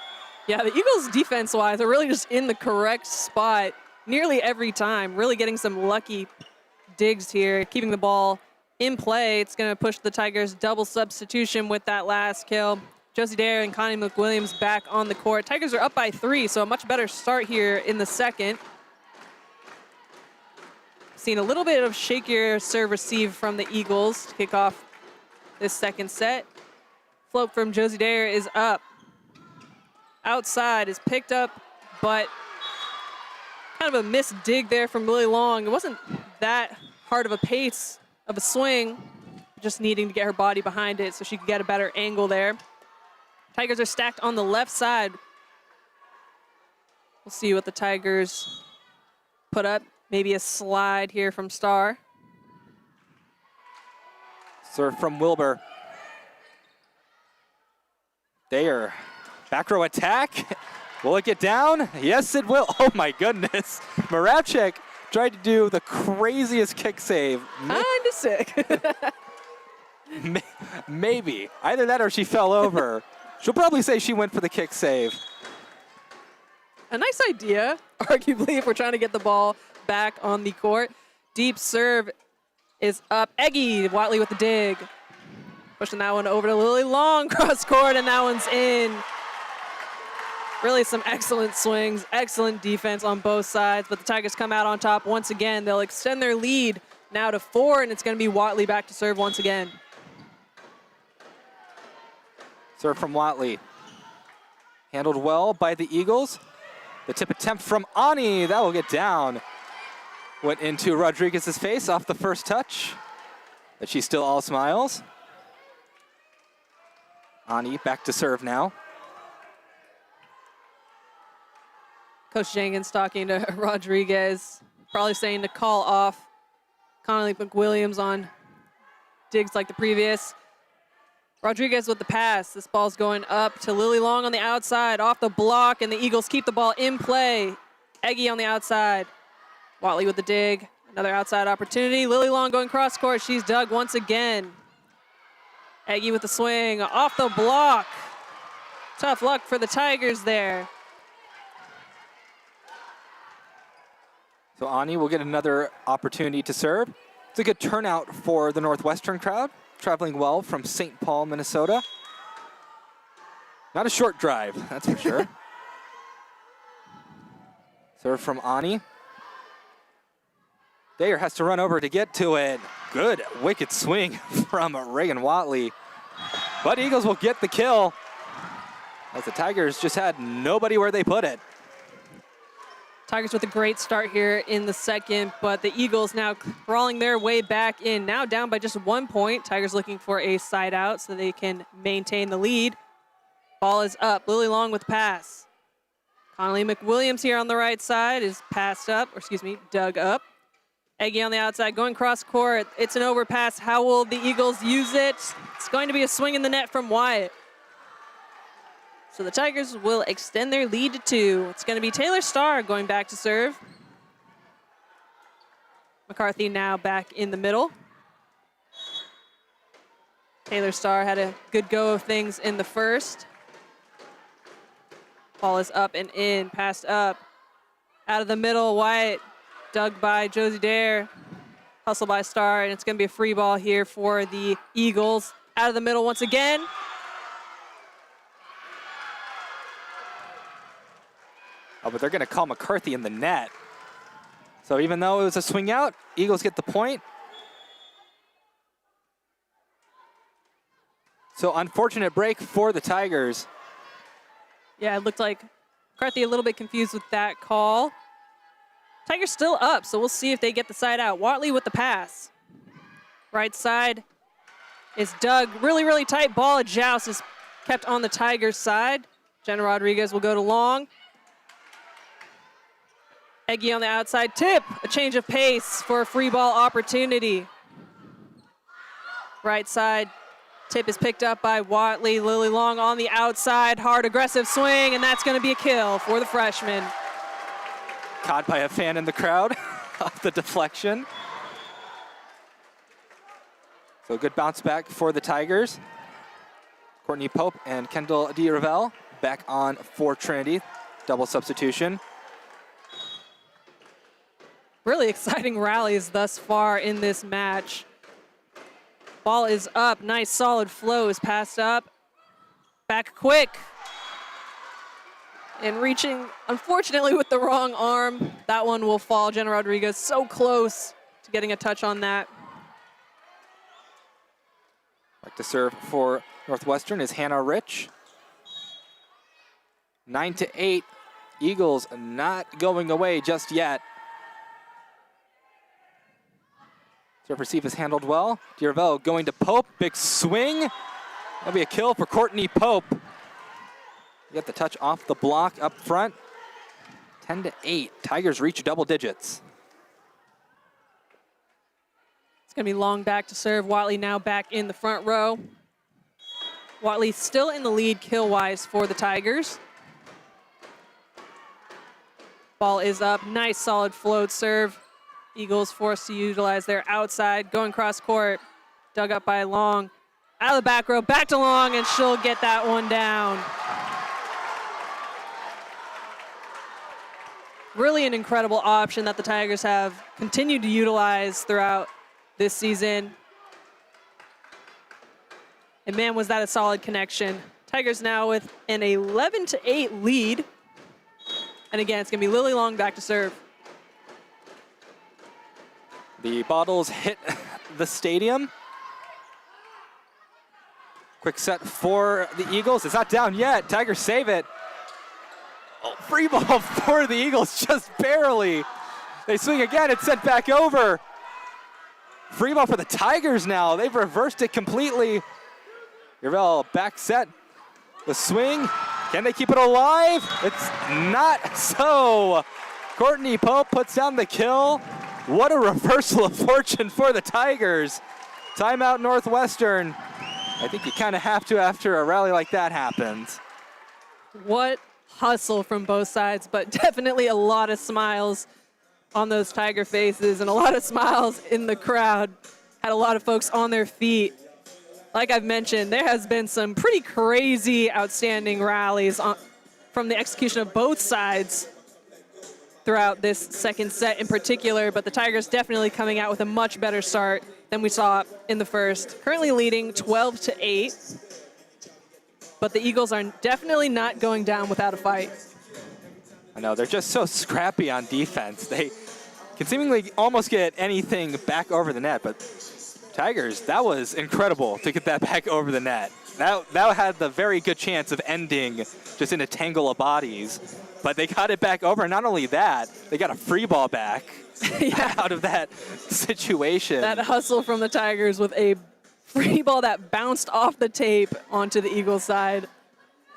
Yeah, the Eagles defense-wise are really just in the correct spot nearly every time. Really getting some lucky digs here, keeping the ball in play. It's going to push the Tigers double substitution with that last kill. Josie Dare and Connie McWilliams back on the court. Tigers are up by 3, so a much better start here in the second. Seen a little bit of shakier serve receive from the Eagles to kick off this second set. Float from Josie Dare is up. Outside is picked up, but kind of a missed dig there from Lily Long. It wasn't that hard of a pace of a swing, just needing to get her body behind it so she could get a better angle there. Tigers are stacked on the left side. We'll see what the Tigers put up. Maybe a slide here from Starr. Serve from Wilbur. Dare. Back row attack. Will it get down? Yes, it will. Oh my goodness. Moravchik tried to do the craziest kick save. Kinda sick. Maybe. Either that or she fell over. She'll probably say she went for the kick save. A nice idea, arguably, if we're trying to get the ball back on the court. Deep serve is up. Eggy Watley with the dig. Pushing that one over to Lily Long, cross court, and that one's in. Really some excellent swings, excellent defense on both sides, but the Tigers come out on top once again. They'll extend their lead now to 4, and it's going to be Watley back to serve once again. Serve from Watley. Handled well by the Eagles. The tip attempt from Ani, that will get down. Went into Rodriguez's face off the first touch, but she's still all smiles. Ani back to serve now. Coach Jenkins talking to Rodriguez, probably saying to call off Connie McWilliams on digs like the previous. Rodriguez with the pass. This ball's going up to Lily Long on the outside, off the block, and the Eagles keep the ball in play. Eggy on the outside. Watley with the dig. Another outside opportunity. Lily Long going cross court. She's dug once again. Eggy with the swing, off the block. Tough luck for the Tigers there. So Ani will get another opportunity to serve. It's a good turnout for the Northwestern crowd, traveling well from St. Paul, Minnesota. Not a short drive, that's for sure. Serve from Ani. Dare has to run over to get to it. Good wicked swing from Reagan Watley. But Eagles will get the kill, as the Tigers just had nobody where they put it. Tigers with a great start here in the second, but the Eagles now crawling their way back in. Now down by just 1 point. Tigers looking for a side out so they can maintain the lead. Ball is up. Lily Long with the pass. Connie McWilliams here on the right side is passed up, or excuse me, dug up. Eggy on the outside, going cross court. It's an overpass. How will the Eagles use it? It's going to be a swing in the net from Wyatt. So the Tigers will extend their lead to 2. It's going to be Taylor Starr going back to serve. McCarthy now back in the middle. Taylor Starr had a good go of things in the first. Ball is up and in, passed up. Out of the middle, Wyatt dug by Josie Dare. Hustle by Starr, and it's going to be a free ball here for the Eagles. Out of the middle once again. Oh, but they're going to call McCarthy in the net. So even though it was a swing out, Eagles get the point. So unfortunate break for the Tigers. Yeah, it looked like McCarthy a little bit confused with that call. Tigers still up, so we'll see if they get the side out. Watley with the pass. Right side is dug. Really, really tight ball. A joust is kept on the Tigers' side. Jenna Rodriguez will go to Long. Eggy on the outside tip. A change of pace for a free ball opportunity. Right side tip is picked up by Watley. Lily Long on the outside. Hard, aggressive swing, and that's going to be a kill for the freshman. Caught by a fan in the crowd off the deflection. So a good bounce back for the Tigers. Courtney Pope and Kendall DeRavel back on for Trinity. Double substitution. Really exciting rallies thus far in this match. Ball is up. Nice solid flow is passed up. Back quick. And reaching, unfortunately, with the wrong arm. That one will fall. Jenna Rodriguez so close to getting a touch on that. Back to serve for Northwestern is Hannah Rich. 9-8. Eagles not going away just yet. Serve receive is handled well. Diervelle going to Pope. Big swing. That'll be a kill for Courtney Pope. Get the touch off the block up front. 10-8. Tigers reach double digits. It's going to be long back to serve. Watley now back in the front row. Watley still in the lead kill-wise for the Tigers. Ball is up. Nice solid float serve. Eagles forced to utilize their outside. Going cross court. Dug up by Long. Out of the back row. Back to Long, and she'll get that one down. Really an incredible option that the Tigers have continued to utilize throughout this season. And man, was that a solid connection. Tigers now with an 11-8 lead. And again, it's gonna be Lily Long back to serve. The bottles hit the stadium. Quick set for the Eagles. It's not down yet. Tigers save it. Oh, free ball for the Eagles, just barely. They swing again, it's sent back over. Free ball for the Tigers now. They've reversed it completely. Diervelle back set. The swing. Can they keep it alive? It's not so. Courtney Pope puts down the kill. What a reversal of fortune for the Tigers. Timeout Northwestern. I think you kind of have to after a rally like that happens. What hustle from both sides, but definitely a lot of smiles on those Tiger faces and a lot of smiles in the crowd. Had a lot of folks on their feet. Like I've mentioned, there has been some pretty crazy, outstanding rallies from the execution of both sides throughout this second set in particular, but the Tigers definitely coming out with a much better start than we saw in the first. Currently leading 12-8, but the Eagles are definitely not going down without a fight. I know, they're just so scrappy on defense. They can seemingly almost get anything back over the net, but Tigers, that was incredible to get that back over the net. That had the very good chance of ending just in a tangle of bodies, but they got it back over. And not only that, they got a free ball back out of that situation. That hustle from the Tigers with a free ball that bounced off the tape onto the Eagles side.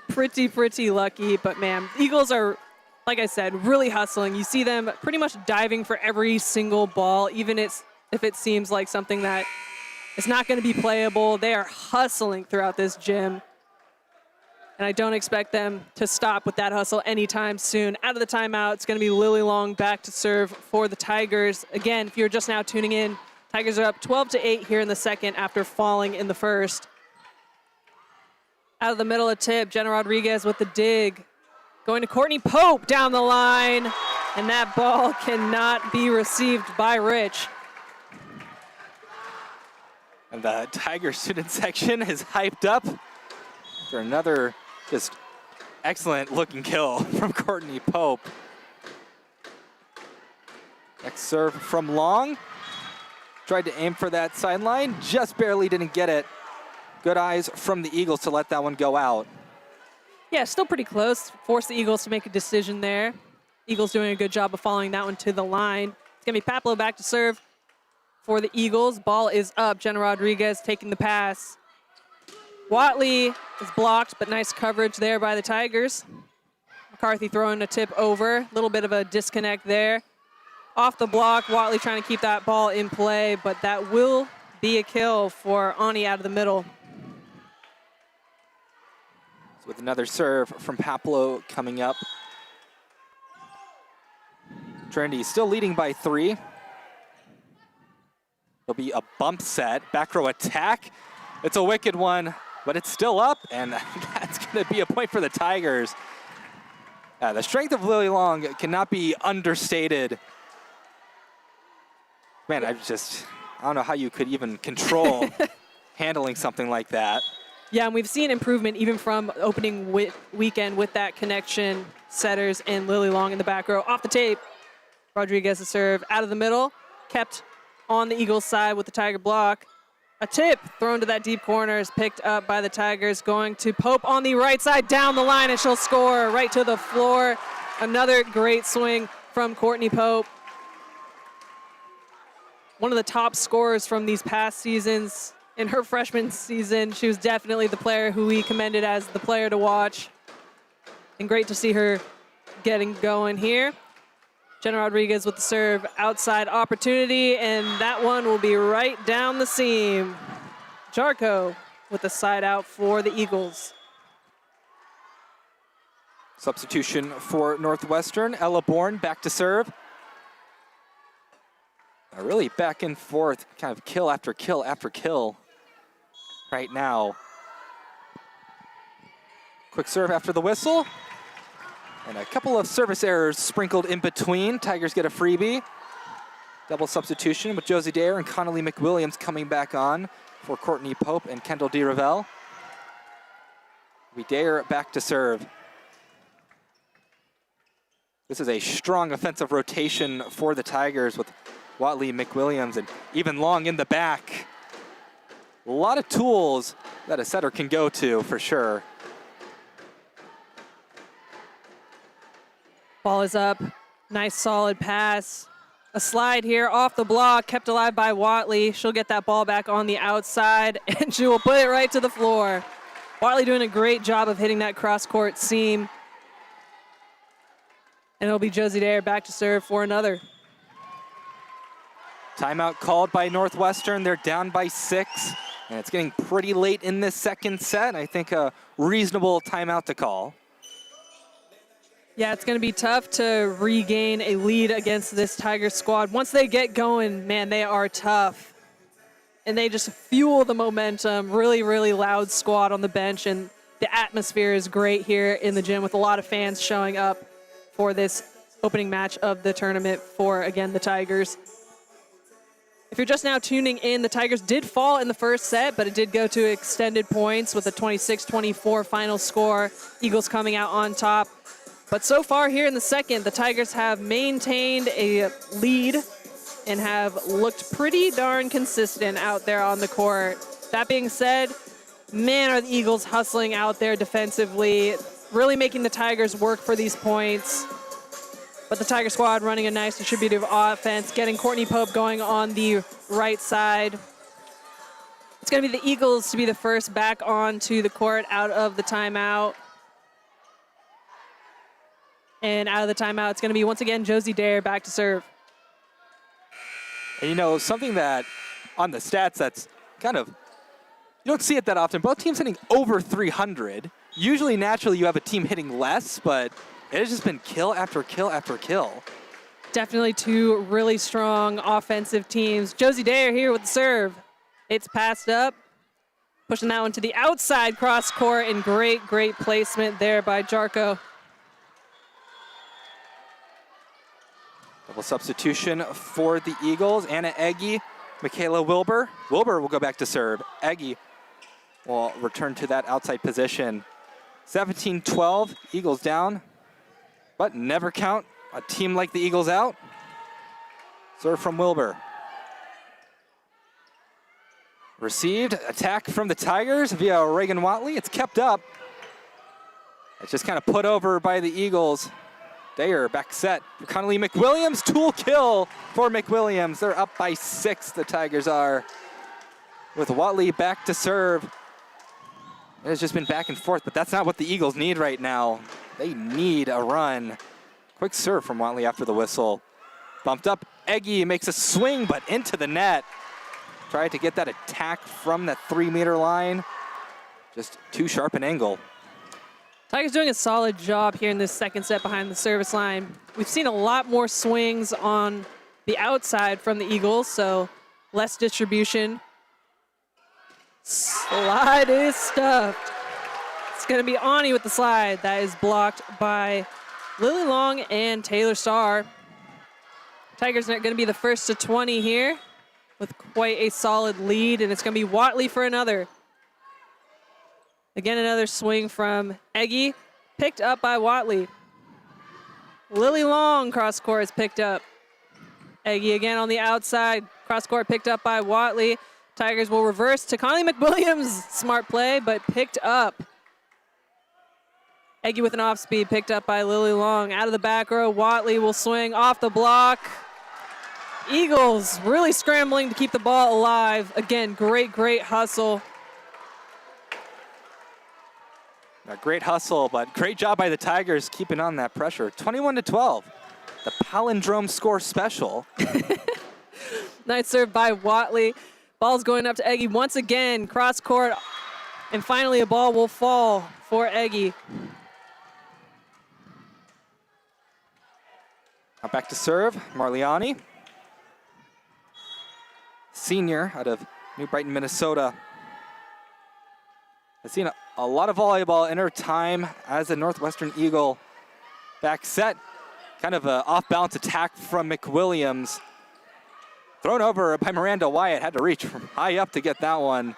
Pretty lucky, but man, Eagles are, like I said, really hustling. You see them pretty much diving for every single ball, even if it seems like something that is not going to be playable. They are hustling throughout this gym. And I don't expect them to stop with that hustle anytime soon. Out of the timeout, it's going to be Lily Long back to serve for the Tigers. Again, if you're just now tuning in, Tigers are up 12-8 here in the second after falling in the first. Out of the middle of tip, Jenna Rodriguez with the dig. Going to Courtney Pope down the line. And that ball cannot be received by Rich. And the Tiger student section is hyped up for another just excellent looking kill from Courtney Pope. Next serve from Long. Tried to aim for that sideline, just barely didn't get it. Good eyes from the Eagles to let that one go out. Yeah, still pretty close. Forced the Eagles to make a decision there. Eagles doing a good job of following that one to the line. It's going to be Paplo back to serve for the Eagles. Ball is up. Jenna Rodriguez taking the pass. Watley is blocked, but nice coverage there by the Tigers. McCarthy throwing a tip over. A little bit of a disconnect there. Off the block, Watley trying to keep that ball in play, but that will be a kill for Ani out of the middle. So with another serve from Paplo coming up. Trinity still leading by 3. It'll be a bump set, back row attack. It's a wicked one, but it's still up, and that's going to be a point for the Tigers. The strength of Lily Long cannot be understated. Man, I don't know how you could even control handling something like that. Yeah, and we've seen improvement even from opening weekend with that connection. Setters and Lily Long in the back row. Off the tape, Rodriguez to serve out of the middle, kept on the Eagles side with the Tiger block. A tip thrown to that deep corner is picked up by the Tigers, going to Pope on the right side, down the line, and she'll score right to the floor. Another great swing from Courtney Pope. One of the top scorers from these past seasons. In her freshman season, she was definitely the player who we commended as the player to watch. And great to see her getting going here. Jenna Rodriguez with the serve, outside opportunity, and that one will be right down the seam. Jarko with the side out for the Eagles. Substitution for Northwestern. Ella Bourne back to serve. A really back and forth, kind of kill after kill after kill right now. Quick serve after the whistle. And a couple of service errors sprinkled in between. Tigers get a freebie. Double substitution with Josie Dare and Connolly McWilliams coming back on for Courtney Pope and Kendall DeRavel. Dare back to serve. This is a strong offensive rotation for the Tigers with Watley, McWilliams, and even Long in the back. A lot of tools that a setter can go to for sure. Ball is up. Nice solid pass. A slide here off the block, kept alive by Watley. She'll get that ball back on the outside, and she will put it right to the floor. Watley doing a great job of hitting that cross-court seam. And it'll be Josie Dare back to serve for another. Timeout called by Northwestern. They're down by 6, and it's getting pretty late in this second set. I think a reasonable timeout to call. Yeah, it's going to be tough to regain a lead against this Tiger squad. Once they get going, man, they are tough. And they just fuel the momentum. Really, really loud squad on the bench, and the atmosphere is great here in the gym with a lot of fans showing up for this opening match of the tournament for, again, the Tigers. If you're just now tuning in, the Tigers did fall in the first set, but it did go to extended points with a 26-24 final score. Eagles coming out on top. But so far here in the second, the Tigers have maintained a lead and have looked pretty darn consistent out there on the court. That being said, man, are the Eagles hustling out there defensively, really making the Tigers work for these points. But the Tiger squad running a nice distributive offense, getting Courtney Pope going on the right side. It's going to be the Eagles to be the first back onto the court out of the timeout. And out of the timeout, it's going to be, once again, Josie Dare back to serve. And you know, something that on the stats that's kind of, you don't see it that often. Both teams hitting over 300. Usually, naturally, you have a team hitting less, but it has just been kill after kill after kill. Definitely two really strong offensive teams. Josie Dare here with the serve. It's passed up. Pushing that one to the outside cross court, and great, great placement there by Jarko. Double substitution for the Eagles. Anna Eggy, Michaela Wilbur. Wilbur will go back to serve. Eggy will return to that outside position. 17-12, Eagles down. But never count a team like the Eagles out. Serve from Wilbur. Received, attack from the Tigers via Reagan Watley. It's kept up. It's just kind of put over by the Eagles. Dare back set for Connolly McWilliams. Tool kill for McWilliams. They're up by 6, the Tigers are. With Watley back to serve. It has just been back and forth, but that's not what the Eagles need right now. They need a run. Quick serve from Watley after the whistle. Bumped up, Eggy makes a swing, but into the net. Tried to get that attack from that 3-meter line. Just too sharp an angle. Tigers doing a solid job here in this second set behind the service line. We've seen a lot more swings on the outside from the Eagles, so less distribution. Slide is stuffed. It's going to be Ani with the slide. That is blocked by Lily Long and Taylor Starr. Tigers are going to be the first to 20 here with quite a solid lead, and it's going to be Watley for another. Again, another swing from Eggy, picked up by Watley. Lily Long cross court is picked up. Eggy again on the outside. Cross court picked up by Watley. Tigers will reverse to Conley McWilliams. Smart play, but picked up. Eggy with an off speed, picked up by Lily Long. Out of the back row, Watley will swing off the block. Eagles really scrambling to keep the ball alive. Again, great hustle. A great hustle, but great job by the Tigers keeping on that pressure. 21-12, the palindrome score special. Nice serve by Watley. Ball's going up to Eggy once again, cross court, and finally a ball will fall for Eggy. Now back to serve, Marliani. Senior out of New Brighton, Minnesota. I've seen a lot of volleyball in her time as a Northwestern Eagle. Back set, kind of an off-balance attack from McWilliams. Thrown over by Miranda Wyatt, had to reach from high up to get that one.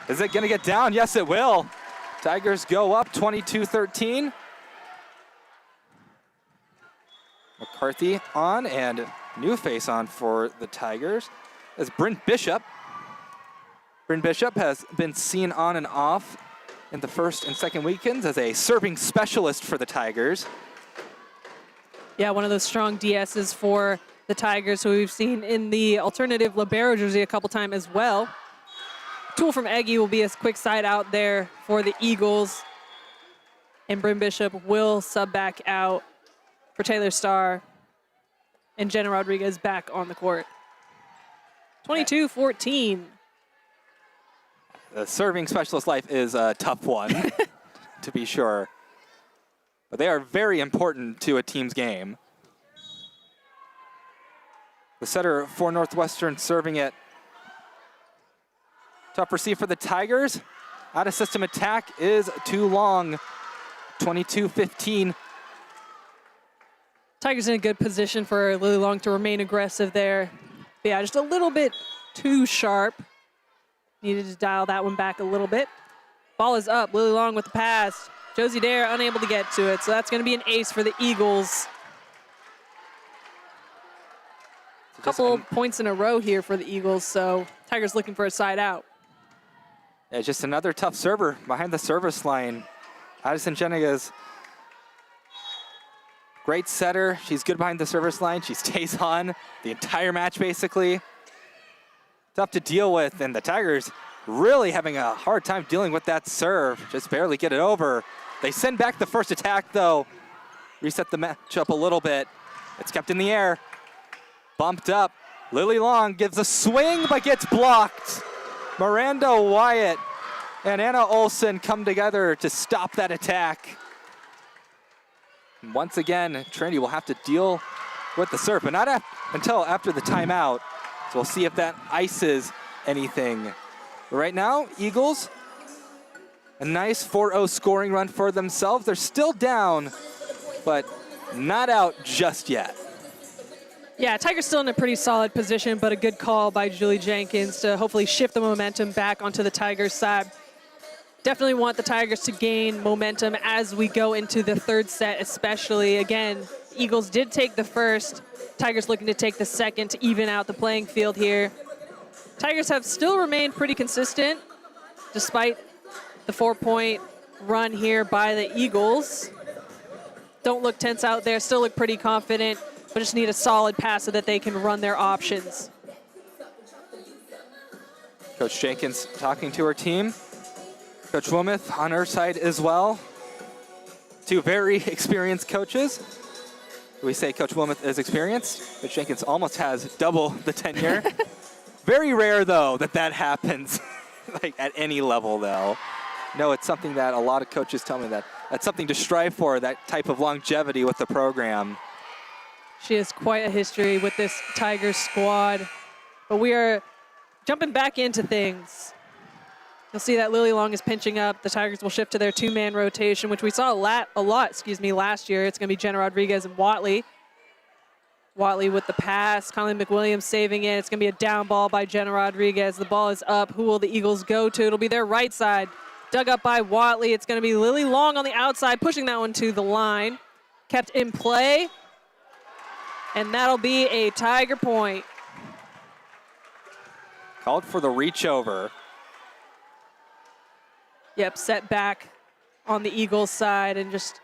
Is it gonna get down? Yes, it will. Tigers go up 22-13. McCarthy on and new face on for the Tigers as Bryn Bishop. Bryn Bishop has been seen on and off in the first and second weekends as a serving specialist for the Tigers. Yeah, one of those strong DSs for the Tigers who we've seen in the alternative libero jersey a couple times as well. Tool from Eggy will be a quick side out there for the Eagles. And Bryn Bishop will sub back out for Taylor Starr. And Jenna Rodriguez back on the court. 22-14. The serving specialist life is a tough one, to be sure. But they are very important to a team's game. The setter for Northwestern serving it. Tough receive for the Tigers. Out of system attack is too long. 22-15. Tigers in a good position for Lily Long to remain aggressive there. But yeah, just a little bit too sharp. Needed to dial that one back a little bit. Ball is up, Lily Long with the pass. Josie Dare unable to get to it, so that's gonna be an ace for the Eagles. A couple points in a row here for the Eagles, so Tigers looking for a side out. Yeah, just another tough server behind the service line. Addison Jenigas, great setter. She's good behind the service line. She stays on the entire match, basically. Tough to deal with, and the Tigers really having a hard time dealing with that serve. Just barely get it over. They send back the first attack, though. Reset the match up a little bit. It's kept in the air. Bumped up. Lily Long gives a swing, but gets blocked. Miranda Wyatt and Anna Olsen come together to stop that attack. Once again, Trinity will have to deal with the serve, but not until after the timeout. So we'll see if that ices anything. But right now, Eagles, a nice 4-0 scoring run for themselves. They're still down, but not out just yet. Yeah, Tigers still in a pretty solid position, but a good call by Julie Jenkins to hopefully shift the momentum back onto the Tigers side. Definitely want the Tigers to gain momentum as we go into the third set, especially. Again, Eagles did take the first. Tigers looking to take the second to even out the playing field here. Tigers have still remained pretty consistent despite the 4-point run here by the Eagles. Don't look tense out there, still look pretty confident, but just need a solid pass so that they can run their options. Coach Jenkins talking to her team. Coach Wilmoth on her side as well. Two very experienced coaches. We say Coach Wilmoth is experienced. Coach Jenkins almost has double the tenure. Very rare, though, that happens like at any level, though. No, it's something that a lot of coaches tell me that's something to strive for, that type of longevity with the program. She has quite a history with this Tigers squad. But we are jumping back into things. You'll see that Lily Long is pinching up. The Tigers will shift to their two-man rotation, which we saw a lot last year. It's going to be Jenna Rodriguez and Watley. Watley with the pass. Conley McWilliams saving it. It's going to be a down ball by Jenna Rodriguez. The ball is up. Who will the Eagles go to? It'll be their right side. dug up by Watley. It's going to be Lily Long on the outside, pushing that one to the line. Kept in play, and that'll be a Tiger point. Called for the reach over. Yep, set back on the Eagles side and just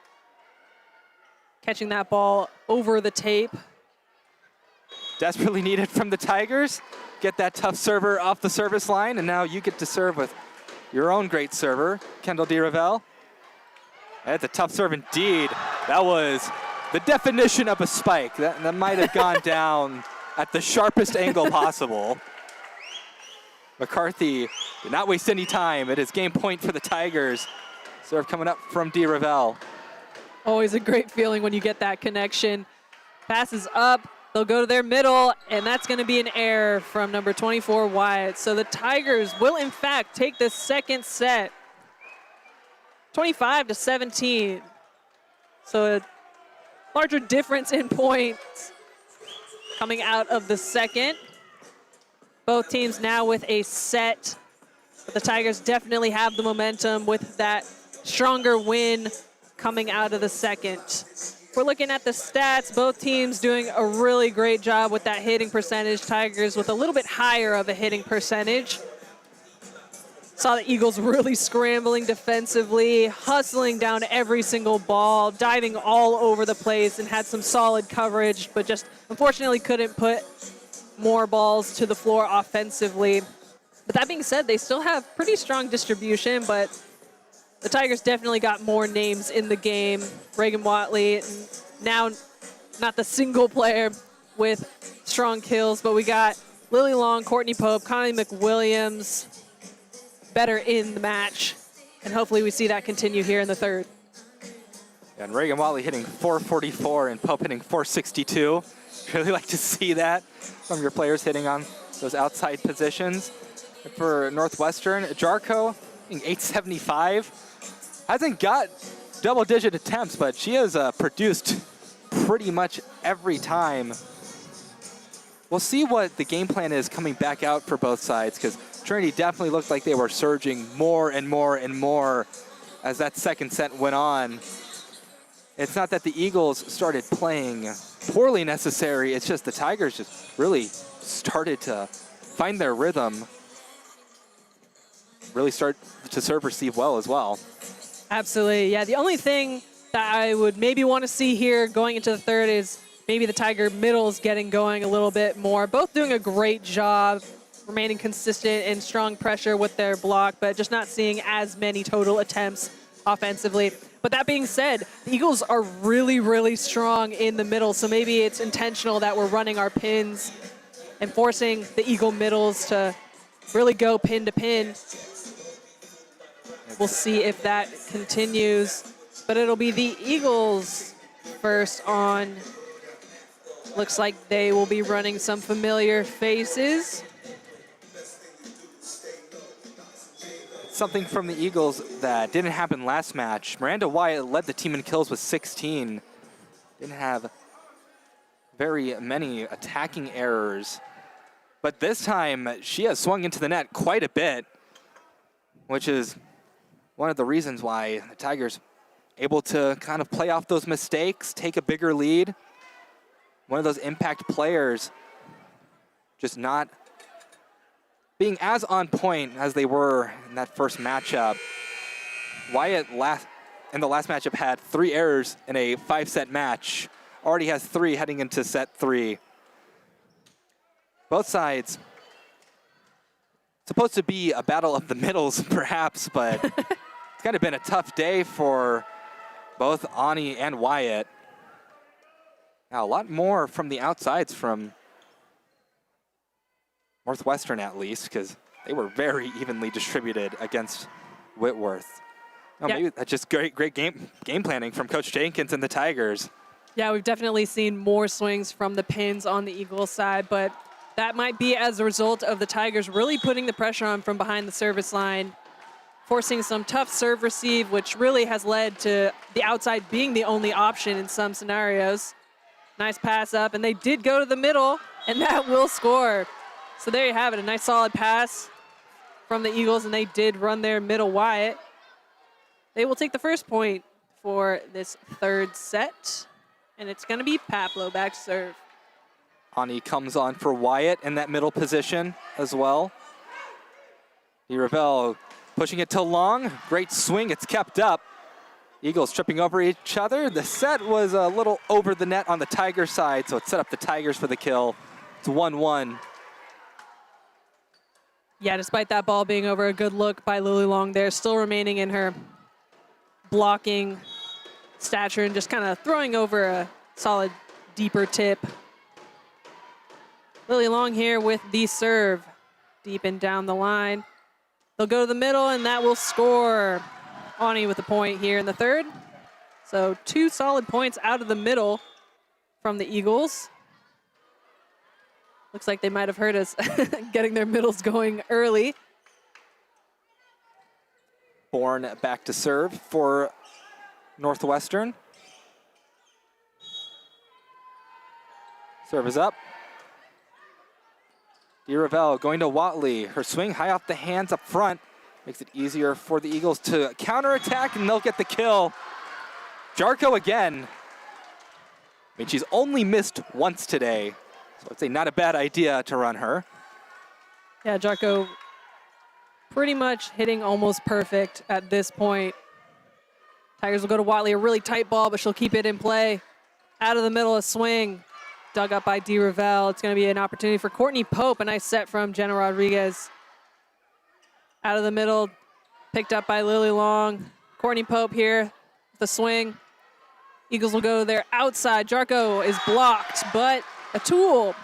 catching that ball over the tape. Desperately needed from the Tigers. Get that tough server off the service line, and now you get to serve with your own great server, Kendall DeRavel. That's a tough serve indeed. That was the definition of a spike. That might have gone down at the sharpest angle possible. McCarthy did not waste any time. It is game point for the Tigers. Serve coming up from DeRavel. Always a great feeling when you get that connection. Passes up, they'll go to their middle, and that's going to be an error from number 24, Wyatt. So the Tigers will, in fact, take the second set, 25-17. So a larger difference in points coming out of the second. Both teams now with a set, but the Tigers definitely have the momentum with that stronger win coming out of the second. If we're looking at the stats, both teams doing a really great job with that hitting percentage. Tigers with a little bit higher of a hitting percentage. Saw the Eagles really scrambling defensively, hustling down every single ball, diving all over the place, and had some solid coverage, but just unfortunately couldn't put more balls to the floor offensively. But that being said, they still have pretty strong distribution, but the Tigers definitely got more names in the game. Reagan Watley, now not the single player with strong kills, but we got Lily Long, Courtney Pope, Connie McWilliams better in the match, and hopefully we see that continue here in the third. And Reagan Watley hitting 444 and Pope hitting 462. Really like to see that from your players hitting on those outside positions. For Northwestern, Jarko hitting 875. Hasn't got double-digit attempts, but she has produced pretty much every time. We'll see what the game plan is coming back out for both sides, because Trinity definitely looked like they were surging more and more and more as that second set went on. It's not that the Eagles started playing poorly necessary, it's just the Tigers just really started to find their rhythm, really start to serve receive well as well. Absolutely, yeah. The only thing that I would maybe want to see here going into the third is maybe the Tiger middles getting going a little bit more. Both doing a great job, remaining consistent and strong pressure with their block, but just not seeing as many total attempts offensively. But that being said, the Eagles are really, really strong in the middle, so maybe it's intentional that we're running our pins and forcing the Eagle middles to really go pin to pin. We'll see if that continues, but it'll be the Eagles first on. Looks like they will be running some familiar faces. Something from the Eagles that didn't happen last match. Miranda Wyatt led the team in kills with 16. Didn't have very many attacking errors. But this time, she has swung into the net quite a bit, which is one of the reasons why the Tigers able to kind of play off those mistakes, take a bigger lead. One of those impact players just not being as on point as they were in that first matchup. Wyatt in the last matchup had 3 errors in a 5-set match. Already has 3 heading into set 3. Both sides, supposed to be a battle of the middles perhaps, but it's kind of been a tough day for both Ani and Wyatt. Now a lot more from the outsides from Northwestern at least, because they were very evenly distributed against Whitworth. Oh, yeah. Maybe that's just great game planning from Coach Jenkins and the Tigers. Yeah, we've definitely seen more swings from the pins on the Eagles side, but that might be as a result of the Tigers really putting the pressure on from behind the service line, forcing some tough serve receive, which really has led to the outside being the only option in some scenarios. Nice pass up, and they did go to the middle, and that will score. So there you have it, a nice solid pass from the Eagles, and they did run their middle Wyatt. they will take the first point for this third set. And it's going to be Paplo back to serve. Ani comes on for Wyatt in that middle position as well. DeRavel pushing it to Long. Great swing, it's kept up. Eagles tripping over each other. The set was a little over the net on the Tiger side, so it set up the Tigers for the kill. It's 1-1. Yeah, despite that ball being over, a good look by Lily Long there, still remaining in her blocking stature and just kind of throwing over a solid deeper tip. Lily Long here with the serve, deep and down the line. They'll go to the middle, and that will score. Ani with the point here in the third. So 2 solid points out of the middle from the Eagles. Looks like they might have heard us getting their middles going early. Bourne back to serve for Northwestern. Serve is up. DeRavel going to Watley. Her swing high off the hands up front. Makes it easier for the Eagles to counterattack, and they'll get the kill. Jarko again. I mean, she's only missed once today, so I'd say not a bad idea to run her. Yeah, Jarko pretty much hitting almost perfect at this point. Tigers will go to Watley, a really tight ball, but she'll keep it in play. Out of the middle, a swing. Dug up by DeRavel. It's going to be an opportunity for Courtney Pope. A nice set from Jenna Rodriguez. Out of the middle, picked up by Lily Long. Courtney Pope here with the swing. Eagles will go there outside. Jarko is blocked, but a tool.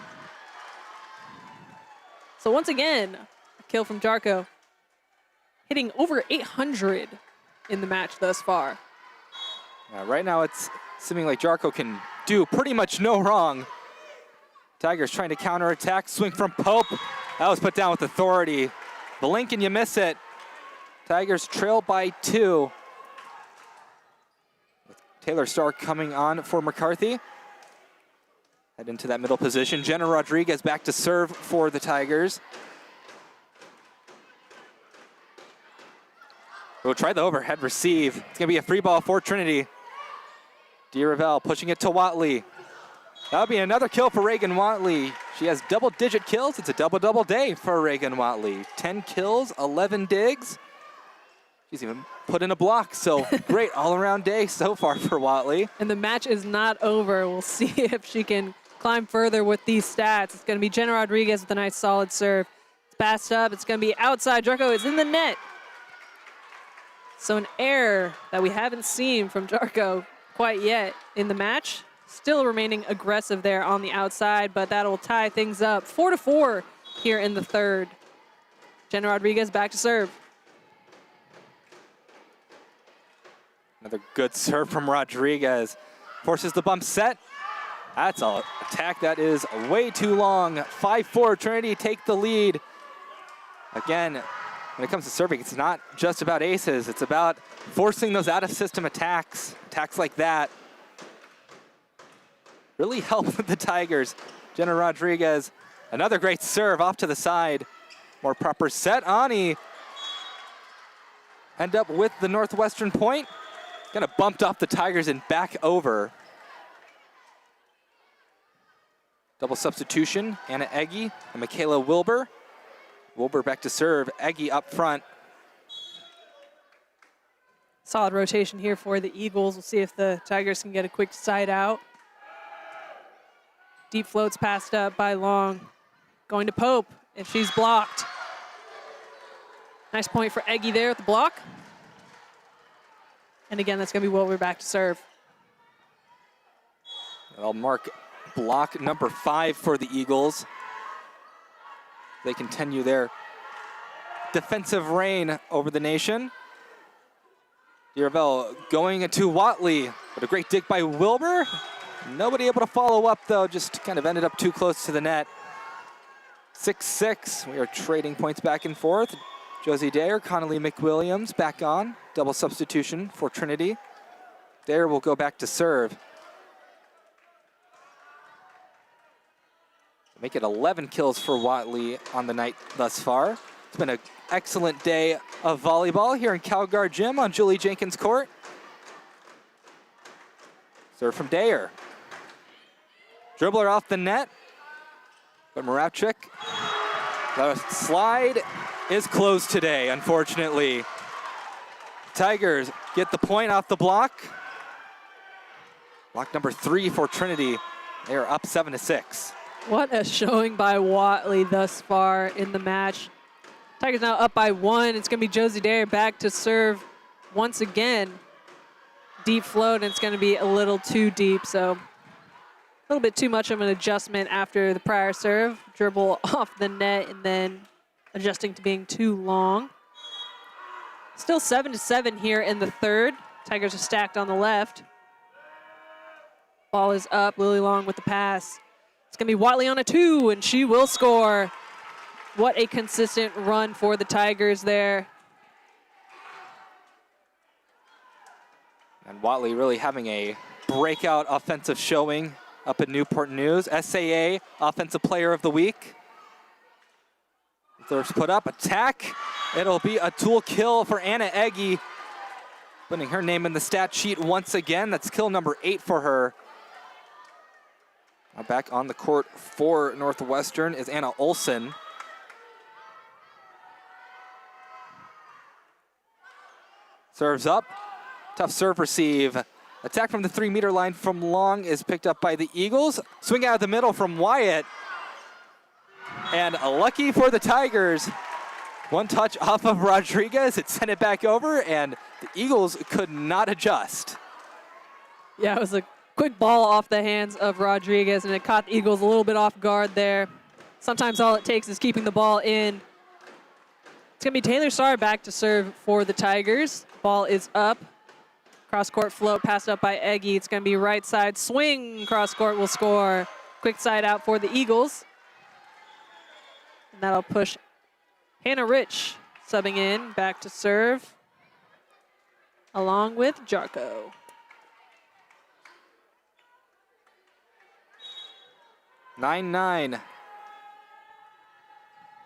So once again, a kill from Jarko. Hitting over 800 in the match thus far. Right now it's seeming like Jarko can do pretty much no wrong. Tigers trying to counterattack. Swing from Pope. That was put down with authority. Blink and you miss it. Tigers trail by 2. With Taylor Starr coming on for McCarthy. Head into that middle position. Jenna Rodriguez back to serve for the Tigers. We'll try the overhead receive. It's going to be a free ball for Trinity. DeRavel pushing it to Watley. That'll be another kill for Reagan Watley. She has double-digit kills. It's a double-double day for Reagan Watley. 10 kills, 11 digs. She's even put in a block, so great all-around day so far for Watley. And the match is not over. We'll see if she can climb further with these stats. It's going to be Jenna Rodriguez with a nice solid serve. It's passed up. It's going to be outside. Jarko is in the net. So an error that we haven't seen from Jarko quite yet in the match. Still remaining aggressive there on the outside, but that'll tie things up. 4-4 here in the third. Jenna Rodriguez back to serve. Another good serve from Rodriguez. Forces the bump set. That's an attack that is way too long. 5-4, Trinity take the lead. Again, when it comes to serving, it's not just about aces. It's about forcing those out-of-system attacks. Attacks like that really help the Tigers. Jenna Rodriguez, another great serve off to the side. More proper set. Ani end up with the Northwestern point. Kind of bumped off the Tigers and back over. Double substitution. Anna Eggy and Michaela Wilbur. Wilbur back to serve. Eggy up front. Solid rotation here for the Eagles. We'll see if the Tigers can get a quick side out. Deep floats passed up by Long. Going to Pope if she's blocked. Nice point for Eggy there at the block. And again, that's going to be Wilbur back to serve. I'll mark block number 5 for the Eagles. They continue their defensive reign over the nation. DeRavel going into Watley. But a great dig by Wilbur. Nobody able to follow up, though. Just kind of ended up too close to the net. 6-6. We are trading points back and forth. Josie Dayer, Connolly McWilliams back on. Double substitution for Trinity. Dayer will go back to serve. Make it 11 kills for Watley on the night thus far. It's been an excellent day of volleyball here in CalGuard Gym on Julie Jenkins Court. Serve from Dayer. Dribbler off the net, but Moravchik. The slide is closed today, unfortunately. Tigers get the point off the block. Block number 3 for Trinity. They are up 7-6. What a showing by Watley thus far in the match. Tigers now up by 1. It's going to be Josie Dayer back to serve once again. Deep float, and it's going to be a little too deep, so a little bit too much of an adjustment after the prior serve. Dribble off the net and then adjusting to being too long. Still 7-7 here in the third. Tigers are stacked on the left. Ball is up, Lily Long with the pass. It's going to be Watley on a 2, and she will score. What a consistent run for the Tigers there. And Watley really having a breakout offensive showing up in Newport News. SAA Offensive Player of the Week. Thirst put up, attack. It'll be a dual kill for Anna Egge. Putting her name in the stat sheet once again. That's kill number 8 for her. Now back on the court for Northwestern is Anna Olsen. Serves up. Tough serve receive. Attack from the 3-meter line from Long is picked up by the Eagles. Swing out of the middle from Wyatt. And lucky for the Tigers, one touch off of Rodriguez. It sent it back over, and the Eagles could not adjust. Yeah, it was a quick ball off the hands of Rodriguez, and it caught the Eagles a little bit off guard there. Sometimes all it takes is keeping the ball in. It's going to be Taylor Starr back to serve for the Tigers. Ball is up. Cross-court float passed up by Egge. It's going to be right side swing. Cross-court will score. Quick side out for the Eagles. And that'll push Hannah Rich subbing in back to serve along with Jarko. (9-9).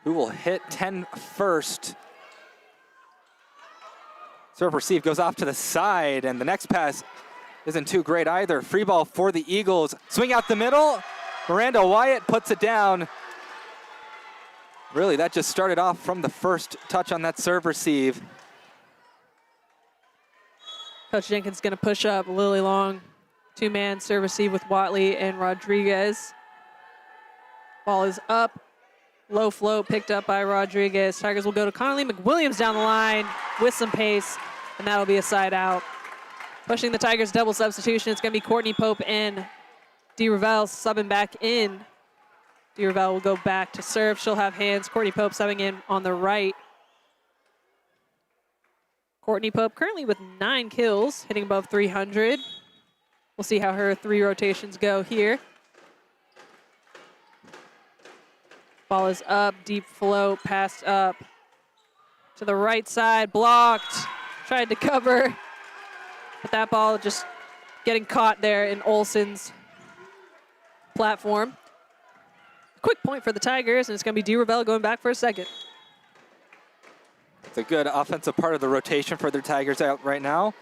Who will hit 10 first? Serve receive goes off to the side, and the next pass isn't too great either. Free ball for the Eagles. Swing out the middle. Miranda Wyatt puts it down. Really, that just started off from the first touch on that serve receive. Coach Jenkins going to push up Lily Long. 2-man serve receive with Watley and Rodriguez. Ball is up. Low float picked up by Rodriguez. Tigers will go to Connolly McWilliams down the line with some pace, and that'll be a side out. Pushing the Tigers double substitution, it's going to be Courtney Pope and Dee Ravel subbing back in. Dee Ravel will go back to serve. She'll have hands. Courtney Pope subbing in on the right. Courtney Pope currently with 9 kills, hitting above 300. We'll see how her 3 rotations go here. Ball is up, deep float, passed up to the right side, blocked, tried to cover, but that ball just getting caught there in Olsen's platform. Quick point for the Tigers, and it's going to be Dee Ravel going back for a second. It's a good offensive part of the rotation for their Tigers out right now.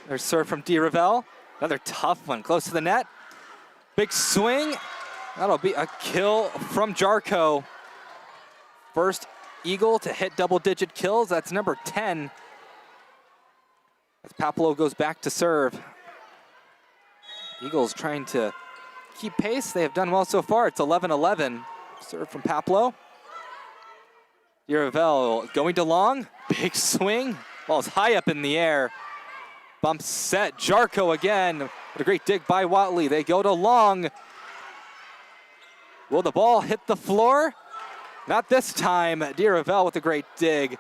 There's serve from Dee Ravel. Another tough one, close to the net. Big swing. That'll be a kill from Jarko. First Eagle to hit double-digit kills. That's number 10. As Papalo goes back to serve. Eagles trying to keep pace. They have done well so far. It's 11-11. Serve from Papalo. Ravel going to Long. Big swing. Ball's high up in the air. Bump set. Jarko again. What a great dig by Watley. They go to Long. Will the ball hit the floor? Not this time. Dee Ravel with a great dig.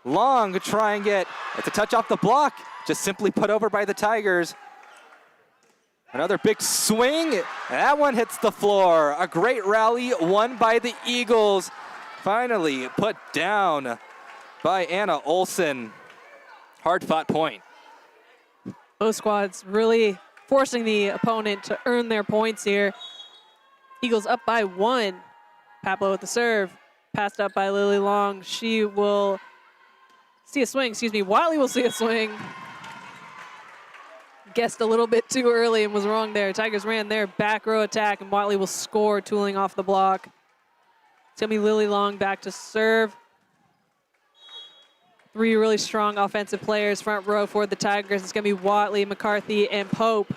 Long try and get, it's a touch off the block. Just simply put over by the Tigers. Another big swing. That one hits the floor. A great rally won by the Eagles. Finally put down by Anna Olsen. Hard fought point. Both squads really forcing the opponent to earn their points here. Eagles up by 1. Papalo with the serve. Passed up by Lily Long. She will see a swing. Watley will see a swing. Guessed a little bit too early and was wrong there. Tigers ran their back row attack, and Watley will score, tooling off the block. It's going to be Lily Long back to serve. 3 really strong offensive players front row for the Tigers. It's going to be Watley, McCarthy, and Pope.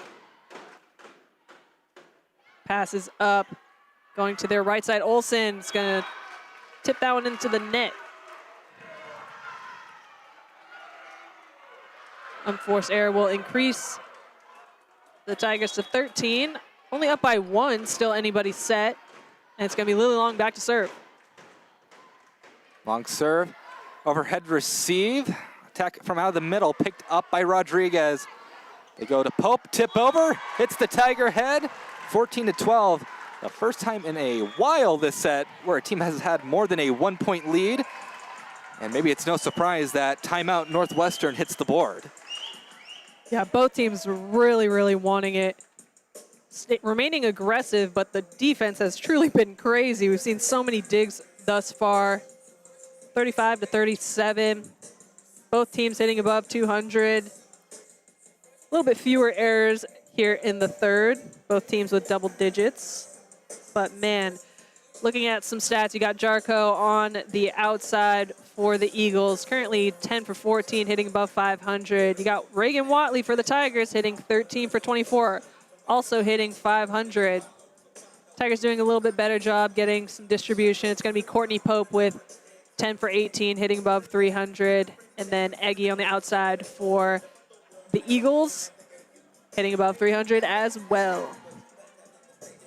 Passes up, going to their right side. Olsen is going to tip that one into the net. Unforced error will increase the Tigers to 13. Only up by 1, still anybody's set. And it's going to be Lily Long back to serve. Long serve, overhead receive. Attack from out of the middle, picked up by Rodriguez. They go to Pope, tip over, hits the Tiger head, 14-12. The first time in a while this set where a team has had more than a 1-point lead. And maybe it's no surprise that timeout Northwestern hits the board. Yeah, both teams really, really wanting it. Remaining aggressive, but the defense has truly been crazy. We've seen so many digs thus far. 35-37. Both teams hitting above 200. A little bit fewer errors here in the third. Both teams with double digits. But man, looking at some stats, you got Jarko on the outside for the Eagles, currently 10 for 14, hitting above 500. You got Reagan Watley for the Tigers, hitting 13 for 24, also hitting 500. Tigers doing a little bit better job getting some distribution. It's going to be Courtney Pope with 10 for 18, hitting above 300. And then Eggy on the outside for the Eagles, hitting above 300 as well.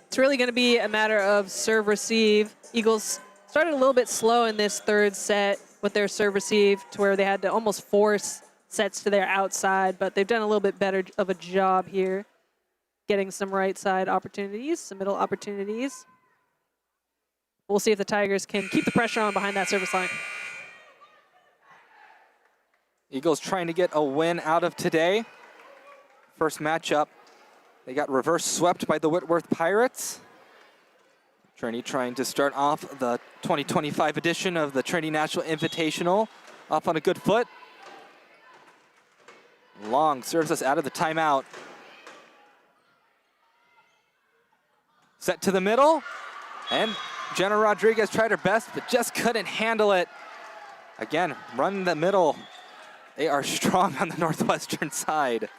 It's really going to be a matter of serve-receive. Eagles started a little bit slow in this third set with their serve-receive to where they had to almost force sets to their outside, but they've done a little bit better of a job here getting some right-side opportunities, some middle opportunities. We'll see if the Tigers can keep the pressure on behind that service line. Eagles trying to get a win out of today. First matchup, they got reverse swept by the Whitworth Pirates. Trinity trying to start off the 2025 edition of the Trinity National Invitational off on a good foot. Long serves us out of the timeout. Set to the middle, and Jenna Rodriguez tried her best, but just couldn't handle it. Again, run the middle. They are strong on the Northwestern side.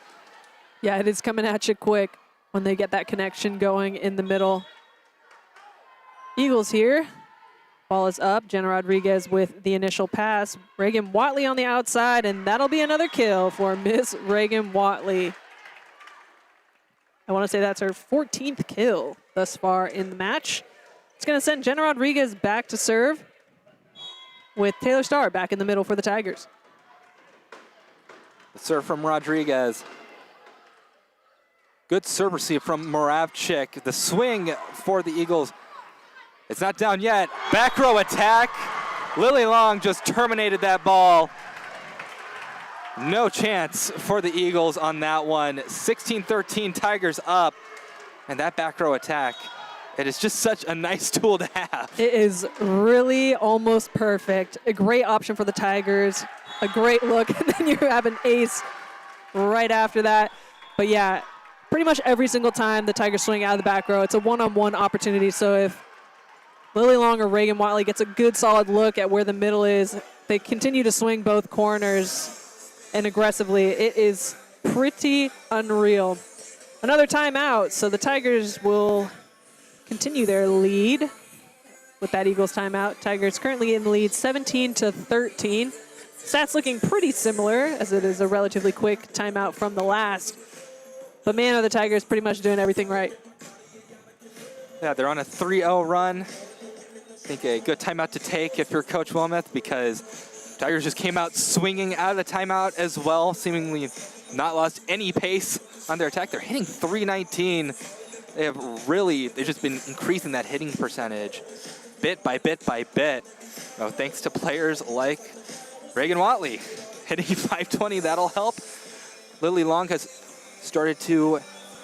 Yeah, it is coming at you quick when they get that connection going in the middle. Eagles here. Ball is up. Jenna Rodriguez with the initial pass. Reagan Watley on the outside, and that'll be another kill for Miss Reagan Watley. I want to say that's her 14th kill thus far in the match. It's going to send Jenna Rodriguez back to serve with Taylor Starr back in the middle for the Tigers. The serve from Rodriguez. Good serve receive from Moravchik. The swing for the Eagles. It's not down yet. Back row attack. Lily Long just terminated that ball. No chance for the Eagles on that one. 16-13, Tigers up. And that back row attack, it is just such a nice tool to have. It is really almost perfect. A great option for the Tigers. A great look, and then you have an ace right after that. But yeah, pretty much every single time the Tigers swing out of the back row, it's a one-on-one opportunity. So if Lily Long or Reagan Watley gets a good solid look at where the middle is, they continue to swing both corners and aggressively. It is pretty unreal. Another timeout, so the Tigers will continue their lead with that Eagles timeout. Tigers currently in the lead 17-13. Stats looking pretty similar as it is a relatively quick timeout from the last. But man, are the Tigers pretty much doing everything right. Yeah, they're on a 3-0 run. I think a good timeout to take if you're Coach Wilmoth, because Tigers just came out swinging out of the timeout as well, seemingly not lost any pace on their attack. They're hitting .319. They've just been increasing that hitting percentage bit by bit by bit. Thanks to players like Reagan Watley hitting .520. That'll help. Lily Long has started to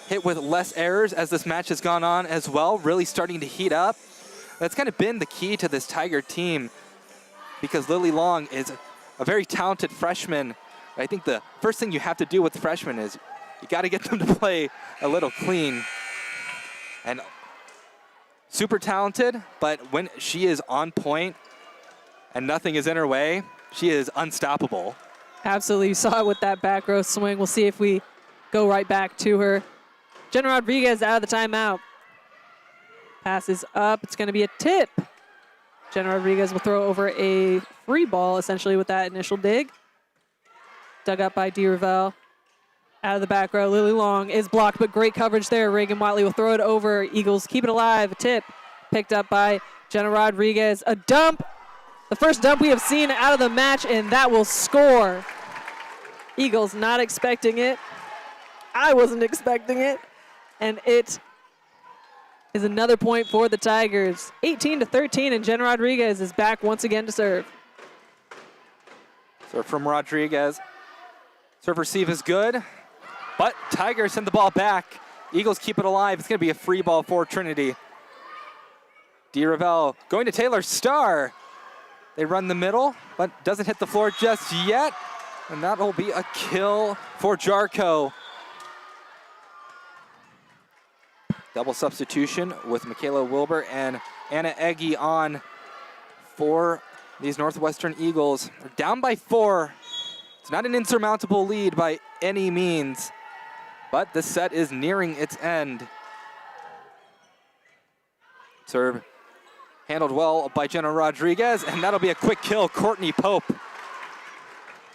hit with less errors as this match has gone on as well, really starting to heat up. That's kind of been the key to this Tiger team, because Lily Long is a very talented freshman. I think the first thing you have to do with freshmen is you got to get them to play a little clean. And super talented, but when she is on point and nothing is in her way, she is unstoppable. Absolutely. You saw it with that back row swing. We'll see if we go right back to her. Jenna Rodriguez out of the timeout. Passes up. It's going to be a tip. Jenna Rodriguez will throw over a free ball, essentially, with that initial dig. Dug up by DeRavel. Out of the back row, Lily Long is blocked, but great coverage there. Reagan Watley will throw it over. Eagles keep it alive. A tip picked up by Jenna Rodriguez. A dump. The first dump we have seen out of the match, and that will score. Eagles not expecting it. I wasn't expecting it. And it is another point for the Tigers. 18-13, and Jenna Rodriguez is back once again to serve. Serve from Rodriguez. Serve receive is good, but Tigers send the ball back. Eagles keep it alive. It's going to be a free ball for Trinity. DeRavel going to Taylor Starr. They run the middle, but doesn't hit the floor just yet. And that will be a kill for Jarko. Double substitution with Michaela Wilbur and Anna Egge on for these Northwestern Eagles. They're down by 4. It's not an insurmountable lead by any means, but the set is nearing its end. Serve handled well by Jenna Rodriguez, and that'll be a quick kill. Courtney Pope,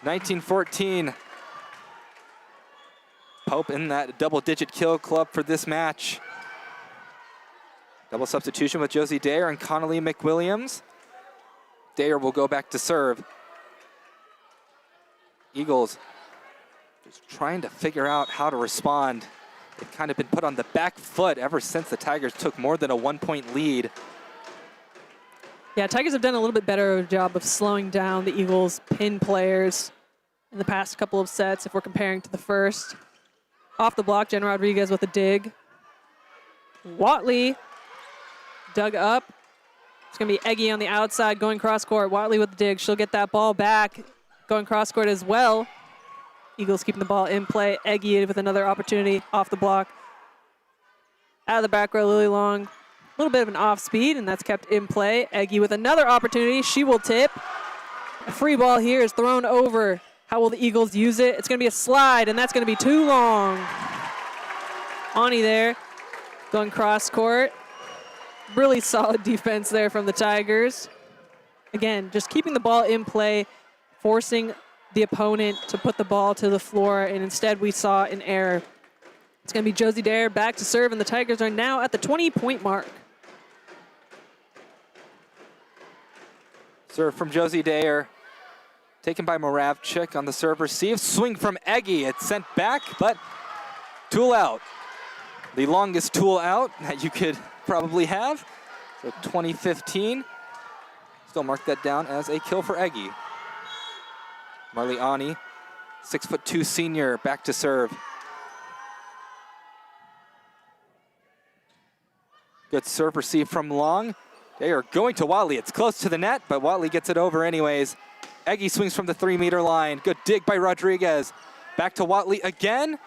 19-14. Pope in that double-digit kill club for this match. Double substitution with Josie Dayer and Connolly McWilliams. Dayer will go back to serve. Eagles just trying to figure out how to respond. They've kind of been put on the back foot ever since the Tigers took more than a 1-point lead. Yeah, Tigers have done a little bit better job of slowing down the Eagles' pin players in the past couple of sets if we're comparing to the first. Off the block, Jenna Rodriguez with a dig. Watley dug up. It's going to be Egge on the outside going cross court. Watley with the dig. She'll get that ball back. Going cross court as well. Eagles keeping the ball in play. Egge with another opportunity off the block. Out of the back row, Lily Long. A little bit of an off speed, and that's kept in play. Egge with another opportunity. She will tip. A free ball here is thrown over. How will the Eagles use it? It's going to be a slide, and that's going to be too long. Ani there going cross court. Really solid defense there from the Tigers. Again, just keeping the ball in play, forcing the opponent to put the ball to the floor, and instead we saw an error. It's going to be Josie Dayer back to serve, and the Tigers are now at the 20-point mark. Serve from Josie Dayer. Taken by Moravchik on the serve receive. Swing from Egge. It's sent back, but tool out. The longest tool out that you could probably have. So 2015. Still mark that down as a kill for Egge. Marley Ani, 6'2" senior, back to serve. Good serve receive from Long. They are going to Watley. It's close to the net, but Watley gets it over anyways. Egge swings from the 3-meter line. Good dig by Rodriguez. Back to Watley again.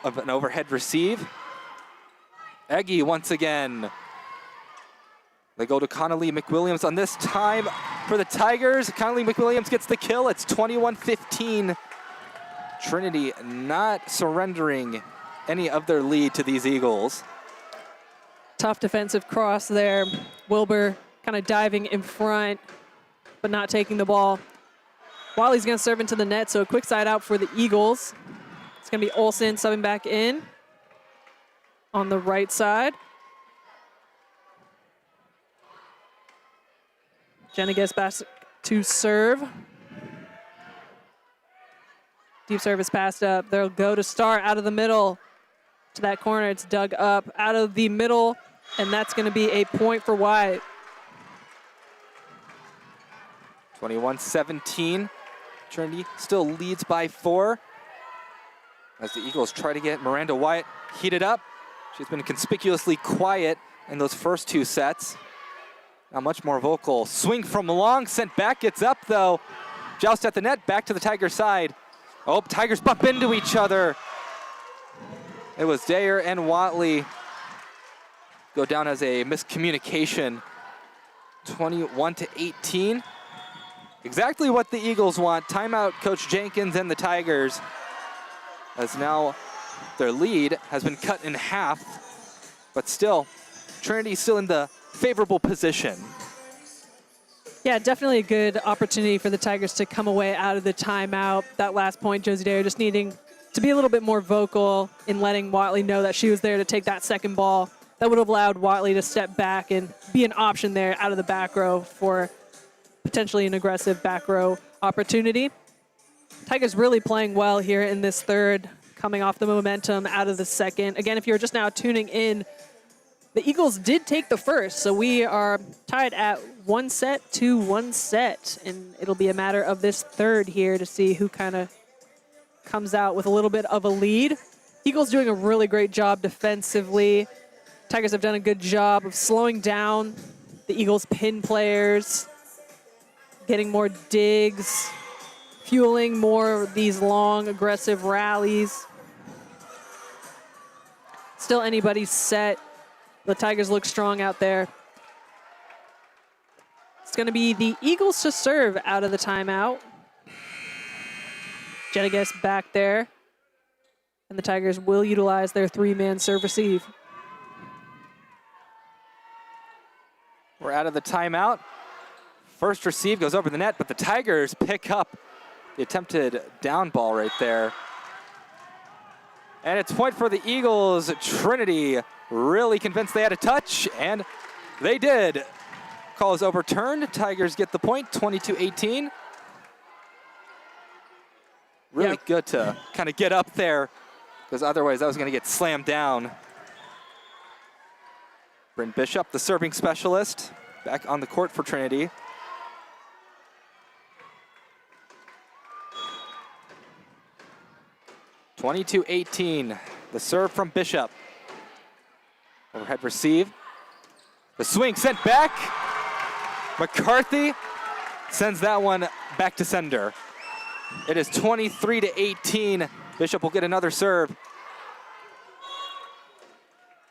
Of an overhead receive. Egge once again. They go to Connolly McWilliams on this time for the Tigers. Connolly McWilliams gets the kill. It's 21-15. Trinity not surrendering any of their lead to these Eagles. Tough defensive cross there. Wilbur kind of diving in front, but not taking the ball. Watley's going to serve into the net, so a quick side out for the Eagles. It's going to be Olsen subbing back in on the right side. Jenna gets back to serve. Deep serve is passed up. They'll go to Starr out of the middle to that corner. It's dug up out of the middle, and that's going to be a point for Wyatt. 21-17. Trinity still leads by 4 as the Eagles try to get Miranda Wyatt heated up. She's been conspicuously quiet in those first 2 sets. Now much more vocal. Swing from long, sent back, gets up though. Joust at the net, back to the Tigers side. Oh, Tigers bump into each other. It was Dayer and Watley go down as a miscommunication. 21-18. Exactly what the Eagles want. Timeout, Coach Jenkins and the Tigers, as now their lead has been cut in half, but still, Trinity still in the favorable position. Yeah, definitely a good opportunity for the Tigers to come away out of the timeout. That last point, Josie Dayer just needing to be a little bit more vocal in letting Watley know that she was there to take that second ball. That would have allowed Watley to step back and be an option there out of the back row for potentially an aggressive back row opportunity. Tigers really playing well here in this third, coming off the momentum out of the second. Again, if you're just now tuning in, the Eagles did take the first, so we are tied at 1-1 set, and it'll be a matter of this third here to see who kind of comes out with a little bit of a lead. Eagles doing a really great job defensively. Tigers have done a good job of slowing down the Eagles' pin players, getting more digs, fueling more of these long, aggressive rallies. Still anybody's set. The Tigers look strong out there. It's going to be the Eagles to serve out of the timeout. Jediges back there. And the Tigers will utilize their 3-man serve receive. We're out of the timeout. First receive goes over the net, but the Tigers pick up the attempted down ball right there. And it's point for the Eagles. Trinity really convinced they had a touch, and they did. Call is overturned. Tigers get the point, 22-18. Really good to kind of get up there, because otherwise that was going to get slammed down. Bryn Bishop, the serving specialist, back on the court for Trinity. (22-18). The serve from Bishop. Overhead receive. The swing sent back. McCarthy sends that one back to sender. It is 23-18. Bishop will get another serve.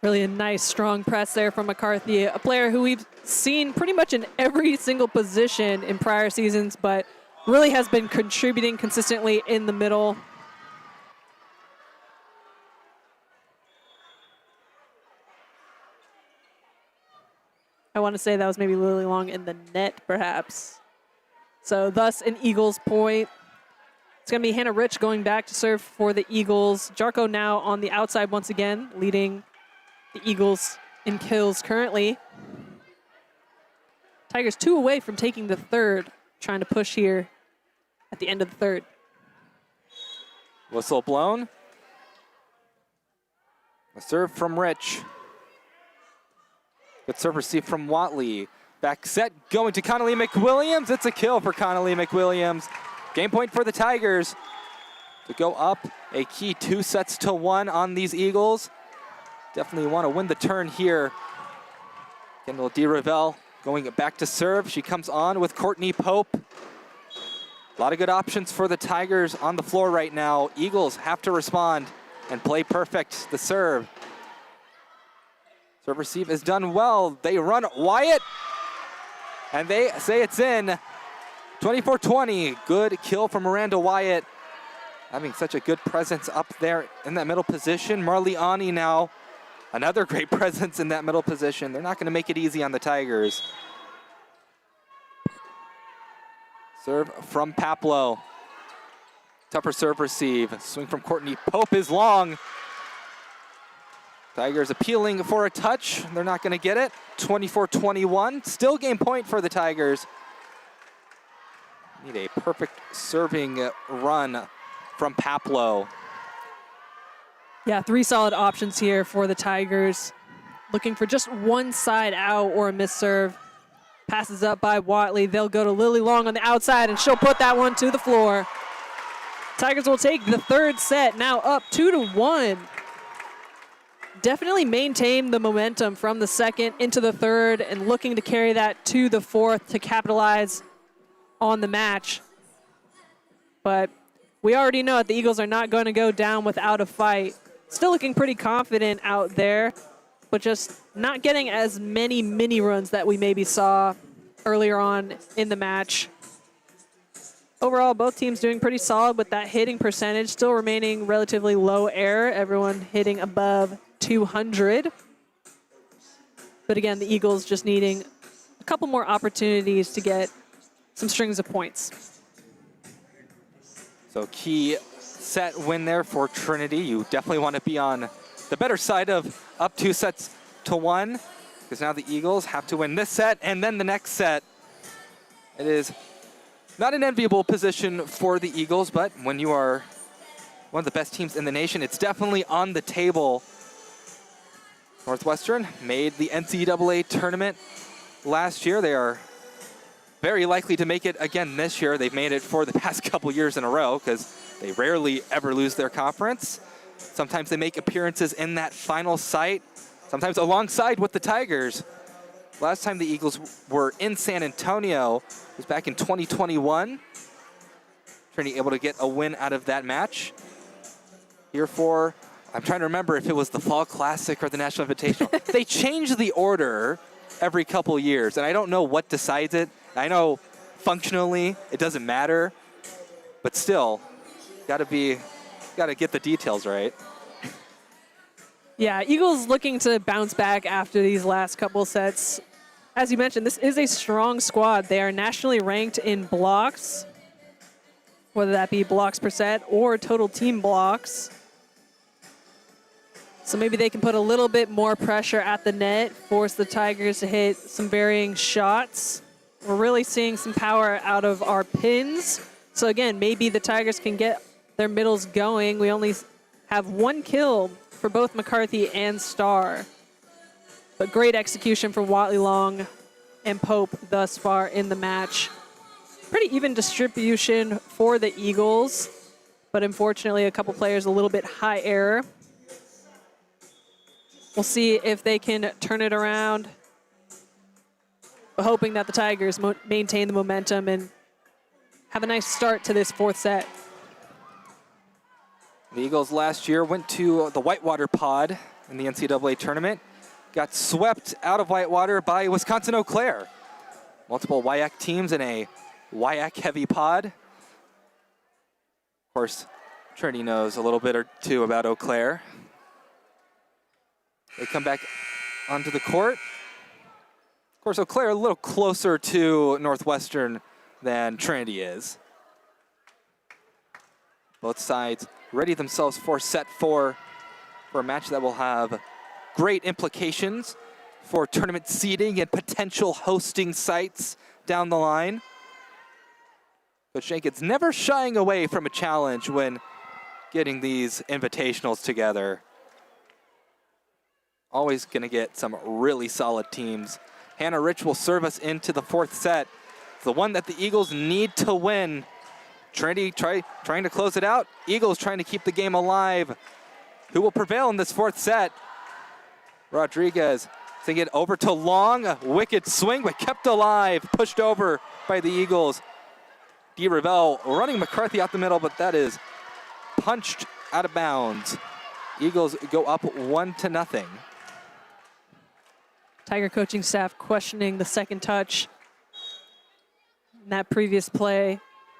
Really a nice, strong press there from McCarthy, a player who we've seen pretty much in every single position in prior seasons, but really has been contributing consistently in the middle. I want to say that was maybe Lily Long in the net, perhaps. So thus an Eagles point. It's going to be Hannah Rich going back to serve for the Eagles. Jarko now on the outside once again, leading the Eagles in kills currently. Tigers 2 away from taking the third, trying to push here at the end of the third. Whistle blown. A serve from Rich. Good serve receive from Watley. Back set going to Connolly McWilliams. It's a kill for Connolly McWilliams. Game point for the Tigers to go up a key 2-1 on these Eagles. Definitely want to win the turn here. Kendall DeRivelle going back to serve. She comes on with Courtney Pope. A lot of good options for the Tigers on the floor right now. Eagles have to respond and play perfect. The serve. Serve receive is done well. They run Wyatt, and they say it's in. 24-20. Good kill from Miranda Wyatt. Having such a good presence up there in that middle position. Marley Ani now. Another great presence in that middle position. They're not going to make it easy on the Tigers. Serve from Paplow. Tougher serve receive. Swing from Courtney Pope is long. Tigers appealing for a touch. They're not going to get it. 24-21. Still game point for the Tigers. Need a perfect serving run from Paplow. Yeah, 3 solid options here for the Tigers. Looking for just one side out or a missed serve. Passes up by Watley. They'll go to Lily Long on the outside, and she'll put that one to the floor. Tigers will take the third set, now up 2-1. definitely maintained the momentum from the second into the third and looking to carry that to the fourth to capitalize on the match. But we already know that the Eagles are not going to go down without a fight. Still looking pretty confident out there, but just not getting as many mini runs that we maybe saw earlier on in the match. Overall, both teams doing pretty solid with that hitting percentage, still remaining relatively low error, everyone hitting above 200. But again, the Eagles just needing a couple more opportunities to get some strings of points. So key set win there for Trinity. You definitely want to be on the better side of up 2-1, because now the Eagles have to win this set and then the next set. It is not an enviable position for the Eagles, but when you are one of the best teams in the nation, it's definitely on the table. Northwestern made the NCAA tournament last year. They are very likely to make it again this year. They've made it for the past couple years in a row because they rarely ever lose their conference. Sometimes they make appearances in that final site, sometimes alongside with the Tigers. Last time the Eagles were in San Antonio was back in 2021. Trinity able to get a win out of that match. Here for, I'm trying to remember if it was the Fall Classic or the National Invitational. They change the order every couple years, and I don't know what decides it. I know functionally it doesn't matter, but still, gotta get the details right. Yeah, Eagles looking to bounce back after these last couple sets. As you mentioned, this is a strong squad. They are nationally ranked in blocks, whether that be blocks per set or total team blocks. So maybe they can put a little bit more pressure at the net, force the Tigers to hit some varying shots. We're really seeing some power out of our pins. So again, maybe the Tigers can get their middles going. We only have one kill for both McCarthy and Starr. But great execution from Watley Long and Pope thus far in the match. Pretty even distribution for the Eagles, but unfortunately a couple players a little bit high error. We'll see if they can turn it around. But hoping that the Tigers maintain the momentum and have a nice start to this fourth set. The Eagles last year went to the Whitewater pod in the NCAA tournament. Got swept out of Whitewater by Wisconsin Eau Claire. Multiple WIAC teams in a WIAC-heavy pod. Of course, Trinity knows a little bit or two about Eau Claire. They come back onto the court. Of course, Eau Claire a little closer to Northwestern than Trinity is. Both sides ready themselves for set 4 for a match that will have great implications for tournament seeding and potential hosting sites down the line. Coach Jenkins never shying away from a challenge when getting these invitationals together. Always going to get some really solid teams. Hannah Rich will serve us into the fourth set. The one that the Eagles need to win. Trinity trying to close it out. Eagles trying to keep the game alive. Who will prevail in this fourth set? Rodriguez sending it over to Long. A wicked swing, but kept alive. Pushed over by the Eagles. Di Ravel running McCarthy out the middle, but that is punched out of bounds. Eagles go up 1-0. Tiger coaching staff questioning the second touch in that previous play,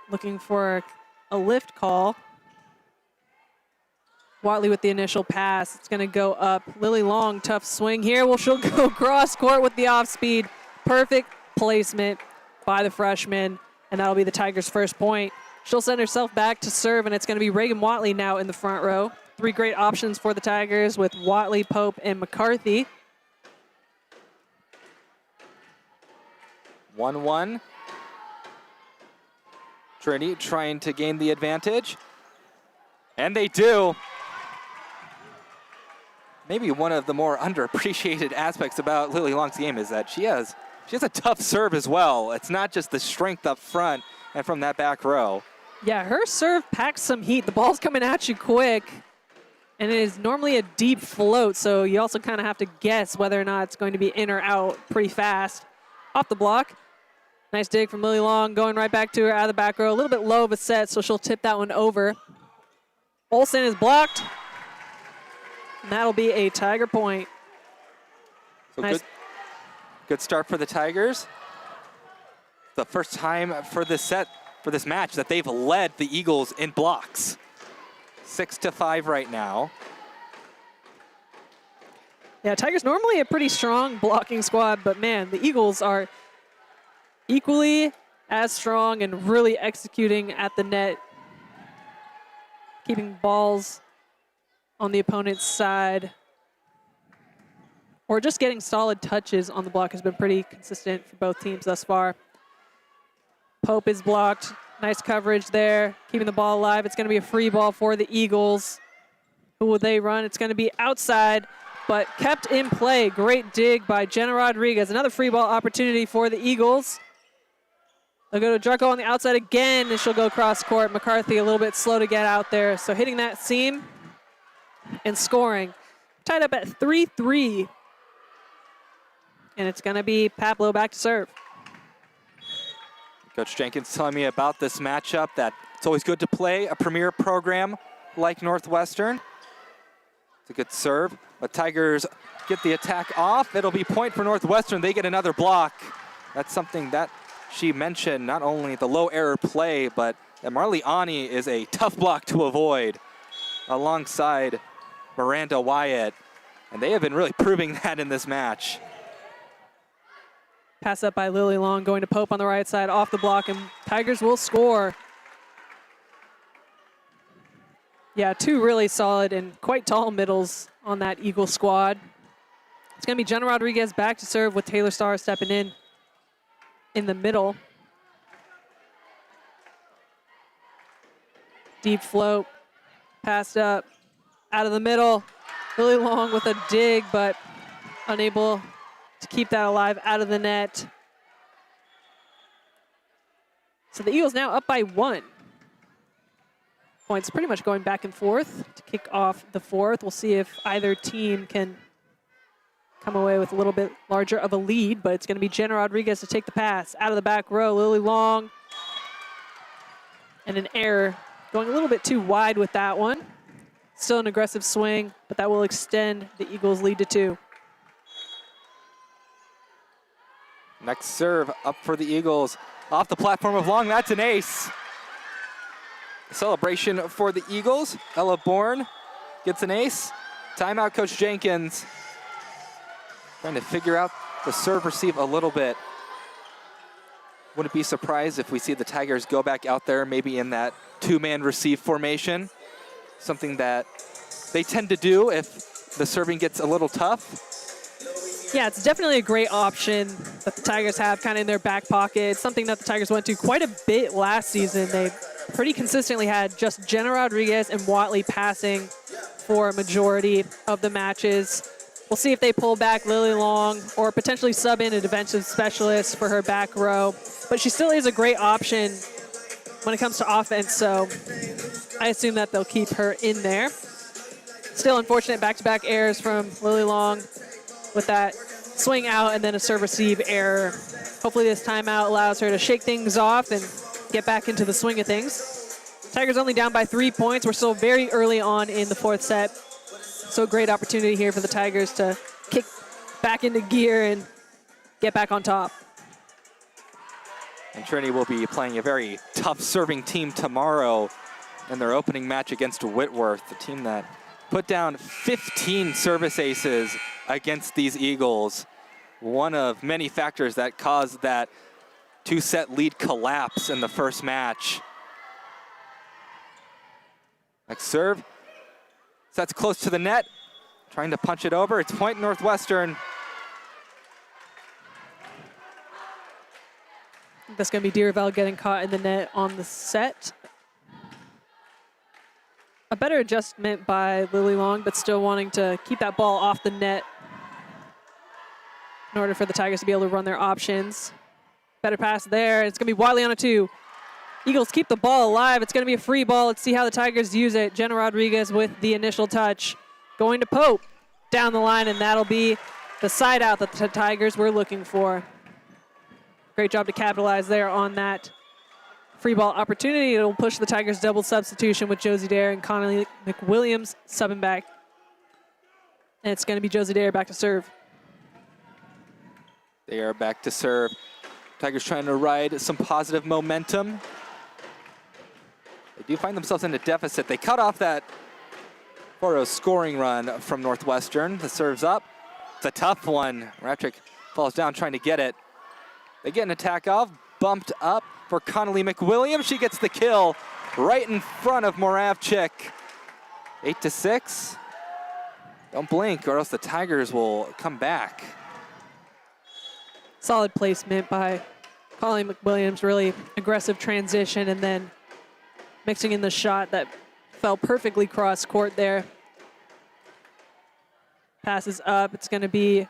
looking for a lift call. Watley with the initial pass. It's going to go up. Lily Long, tough swing here. Well, she'll go cross court with the off speed. Perfect placement by the freshman, and that'll be the Tigers' first point. She'll send herself back to serve, and it's going to be Reagan Watley now in the front row. 3 great options for the Tigers with Watley, Pope, and McCarthy. 1-1. Trinity trying to gain the advantage. And they do. Maybe one of the more underappreciated aspects about Lily Long's game is that she has a tough serve as well. It's not just the strength up front and from that back row. Yeah, her serve packs some heat. The ball's coming at you quick. And it is normally a deep float, so you also kind of have to guess whether or not it's going to be in or out pretty fast. Off the block. Nice dig from Lily Long, going right back to her out of the back row. A little bit low of a set, so she'll tip that one over. Olsen is blocked. And that'll be a Tiger point. So Nice. Good start for the Tigers. The first time for this set, for this match, that they've led the Eagles in blocks. 6-5 right now. Yeah, Tigers normally a pretty strong blocking squad, but man, the Eagles are equally as strong and really executing at the net, keeping balls on the opponent's side, or just getting solid touches on the block has been pretty consistent for both teams thus far. Pope is blocked. Nice coverage there, keeping the ball alive. It's going to be a free ball for the Eagles. Who will they run? It's going to be outside, but kept in play. Great dig by Jenna Rodriguez. Another free ball opportunity for the Eagles. They'll go to Drucko on the outside again, and she'll go cross court. McCarthy a little bit slow to get out there. So hitting that seam and scoring. Tied up at 3-3. And it's going to be Pablo back to serve. Coach Jenkins telling me about this matchup, that it's always good to play a premier program like Northwestern. It's a good serve, but Tigers get the attack off. It'll be point for Northwestern. They get another block. That's something that she mentioned, not only the low error play, but that Marley Ani is a tough block to avoid alongside Miranda Wyatt. And they have been really proving that in this match. Pass up by Lily Long, going to Pope on the right side, off the block, and Tigers will score. Yeah, two really solid and quite tall middles on that Eagle squad. It's going to be Jenna Rodriguez back to serve with Taylor Starr stepping in the middle. Deep float, passed up, out of the middle. Lily Long with a dig, but unable to keep that alive out of the net. So the Eagles now up by 1. Points pretty much going back and forth to kick off the fourth. We'll see if either team can come away with a little bit larger of a lead, but it's going to be Jenna Rodriguez to take the pass. Out of the back row, Lily Long. And an error, going a little bit too wide with that one. Still an aggressive swing, but that will extend the Eagles' lead to 2. Next serve up for the Eagles. Off the platform of Long, that's an ace. Celebration for the Eagles. Ella Bourne gets an ace. Timeout, Coach Jenkins. Trying to figure out the serve receive a little bit. Wouldn't be surprised if we see the Tigers go back out there, maybe in that 2-man receive formation. Something that they tend to do if the serving gets a little tough. Yeah, it's definitely a great option that the Tigers have kind of in their back pocket. It's something that the Tigers went to quite a bit last season. They pretty consistently had just Jenna Rodriguez and Watley passing for a majority of the matches. We'll see if they pull back Lily Long or potentially sub in a defensive specialist for her back row. But she still is a great option when it comes to offense, so I assume that they'll keep her in there. Still unfortunate back-to-back errors from Lily Long with that swing out and then a serve receive error. Hopefully this timeout allows her to shake things off and get back into the swing of things. Tigers only down by 3 points. We're still very early on in the fourth set. So great opportunity here for the Tigers to kick back into gear and get back on top. And Trinity will be playing a very tough serving team tomorrow in their opening match against Whitworth, the team that put down 15 service aces against these Eagles. One of many factors that caused that 2-set lead collapse in the first match. Next serve. Sets close to the net. Trying to punch it over. It's point Northwestern. That's going to be Diravel getting caught in the net on the set. A better adjustment by Lily Long, but still wanting to keep that ball off the net in order for the Tigers to be able to run their options. Better pass there. It's going to be Wiley on a 2. Eagles keep the ball alive. It's going to be a free ball. Let's see how the Tigers use it. Jenna Rodriguez with the initial touch. Going to Pope down the line, and that'll be the side out that the Tigers were looking for. Great job to capitalize there on that free ball opportunity. It'll push the Tigers double substitution with Josie Dare and Connolly McWilliams subbing back. And it's going to be Josie Dare back to serve. They are back to serve. Tigers trying to ride some positive momentum. They do find themselves in a deficit. They cut off that 4-0 scoring run from Northwestern. The serve's up. It's a tough one. Moravchik falls down trying to get it. They get an attack off. Bumped up for Connolly McWilliams. She gets the kill right in front of Moravchik. 8-6. Don't blink or else the Tigers will come back. Solid placement by Connolly McWilliams. Really aggressive transition and then mixing in the shot that fell perfectly cross court there. Passes up. It's going to be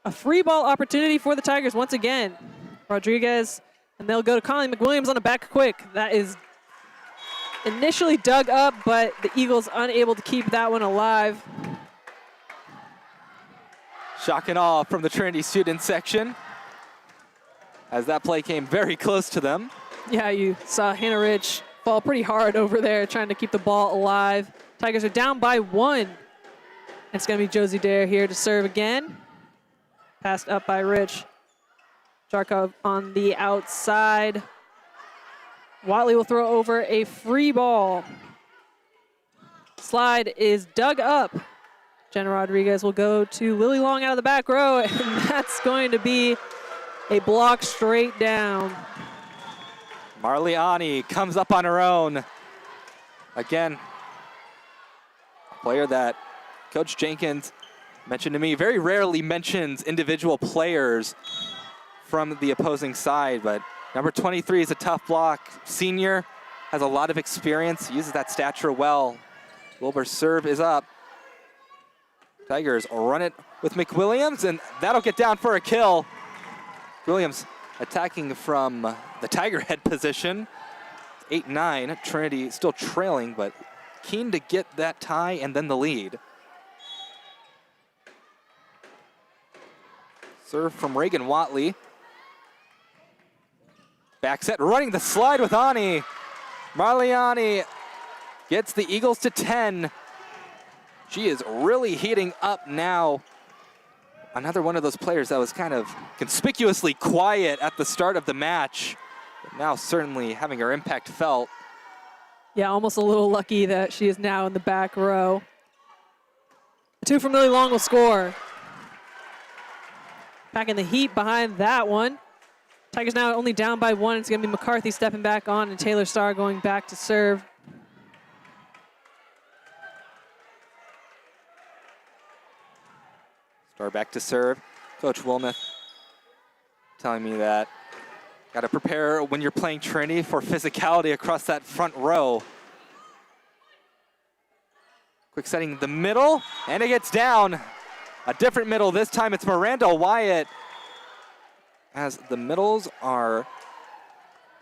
a free ball opportunity for the Tigers once again. Rodriguez, and they'll go to Connolly McWilliams on a back quick. That is initially dug up, but the Eagles unable to keep that one alive. Shock and awe from the Trinity student section as that play came very close to them. Yeah, you saw Hannah Rich fall pretty hard over there trying to keep the ball alive. Tigers are down by 1. It's going to be Josie Dare here to serve again. Passed up by Rich. Jarkov on the outside. Watley will throw over a free ball. Slide is dug up. Jenna Rodriguez will go to Lily Long out of the back row, and that's going to be a block straight down. Marliani comes up on her own. Again, a player that Coach Jenkins mentioned to me very rarely mentions individual players from the opposing side, but number 23 is a tough block. Senior, has a lot of experience, uses that stature well. Wilbur's serve is up. Tigers run it with McWilliams, and that'll get down for a kill. Williams attacking from the Tiger head position. 8-9, Trinity still trailing, but keen to get that tie and then the lead. Serve from Reagan Watley. Back set, running the slide with Ani. Marliani gets the Eagles to 10. She is really heating up now. Another one of those players that was kind of conspicuously quiet at the start of the match, but now certainly having her impact felt. Yeah, almost a little lucky that she is now in the back row. 2 from Lily Long will score. Back in the heat behind that one. Tigers now only down by 1. It's going to be McCarthy stepping back on and Taylor Starr going back to serve. Starr back to serve. Coach Wilmoth telling me that got to prepare when you're playing Trinity for physicality across that front row. Quick setting the middle, and it gets down. A different middle. This time it's Miranda Wyatt, as the middles are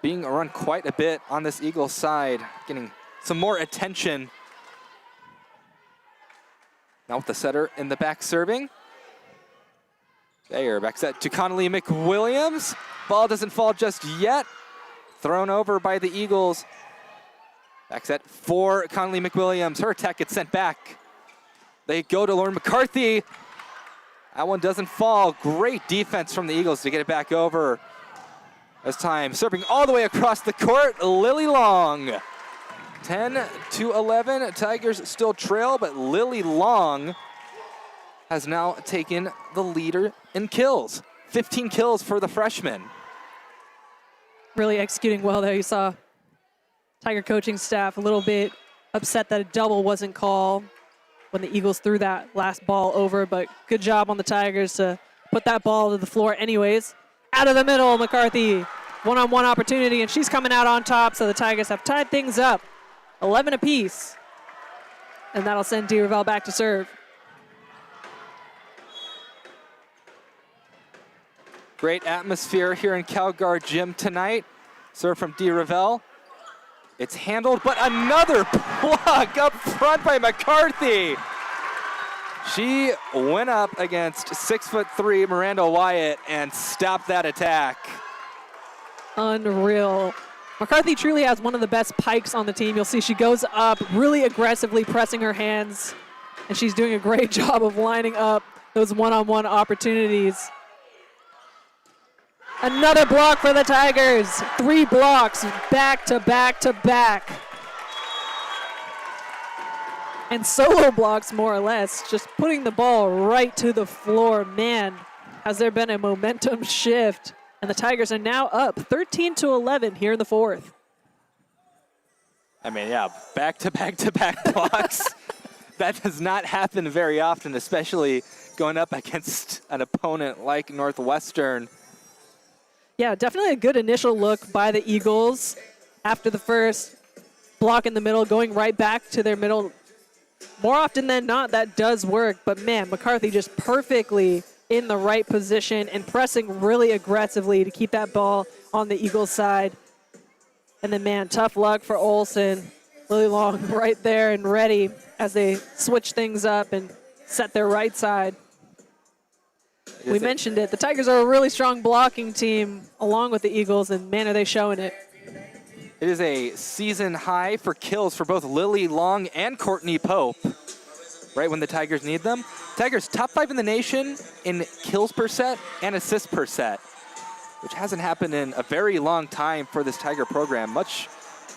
being run quite a bit on this Eagles side, getting some more attention. Now with the setter in the back serving. There, back set to Connolly McWilliams. Ball doesn't fall just yet. Thrown over by the Eagles. Back set for Connolly McWilliams. Her attack gets sent back. They go to Lauren McCarthy. That one doesn't fall. Great defense from the Eagles to get it back over. This time, serving all the way across the court, Lily Long. 10-11, Tigers still trail, but Lily Long has now taken the leader in kills. 15 kills for the freshman. Really executing well there. You saw Tiger coaching staff a little bit upset that a double wasn't called when the Eagles threw that last ball over, but good job on the Tigers to put that ball to the floor anyways. Out of the middle, McCarthy. One-on-one opportunity, and she's coming out on top, so the Tigers have tied things up. 11 apiece. And that'll send D'Urval back to serve. Great atmosphere here in CalGuard Gym tonight. Serve from DeRavel. It's handled, but another block up front by McCarthy. She went up against 6'3" Miranda Wyatt and stopped that attack. Unreal. McCarthy truly has one of the best pikes on the team. You'll see she goes up really aggressively, pressing her hands, and she's doing a great job of lining up those one-on-one opportunities. Another block for the Tigers. 3 blocks back to back to back. And solo blocks, more or less, just putting the ball right to the floor. Man, has there been a momentum shift. And the Tigers are now up 13-11 here in the 4th. I mean, yeah, back-to-back-to-back blocks. That does not happen very often, especially going up against an opponent like Northwestern. Yeah, definitely a good initial look by the Eagles after the first block in the middle, going right back to their middle. More often than not, that does work. But, man, McCarthy just perfectly in the right position and pressing really aggressively to keep that ball on the Eagles' side. And then, man, tough luck for Olsen. Lily Long right there and ready as they switch things up and set their right side. We mentioned it. The Tigers are a really strong blocking team along with the Eagles, and, man, are they showing it. It is a season high for kills for both Lily Long and Courtney Pope. Right when the Tigers need them. Tigers top 5 in the nation in kills per set and assists per set, which hasn't happened in a very long time for this Tiger program. Much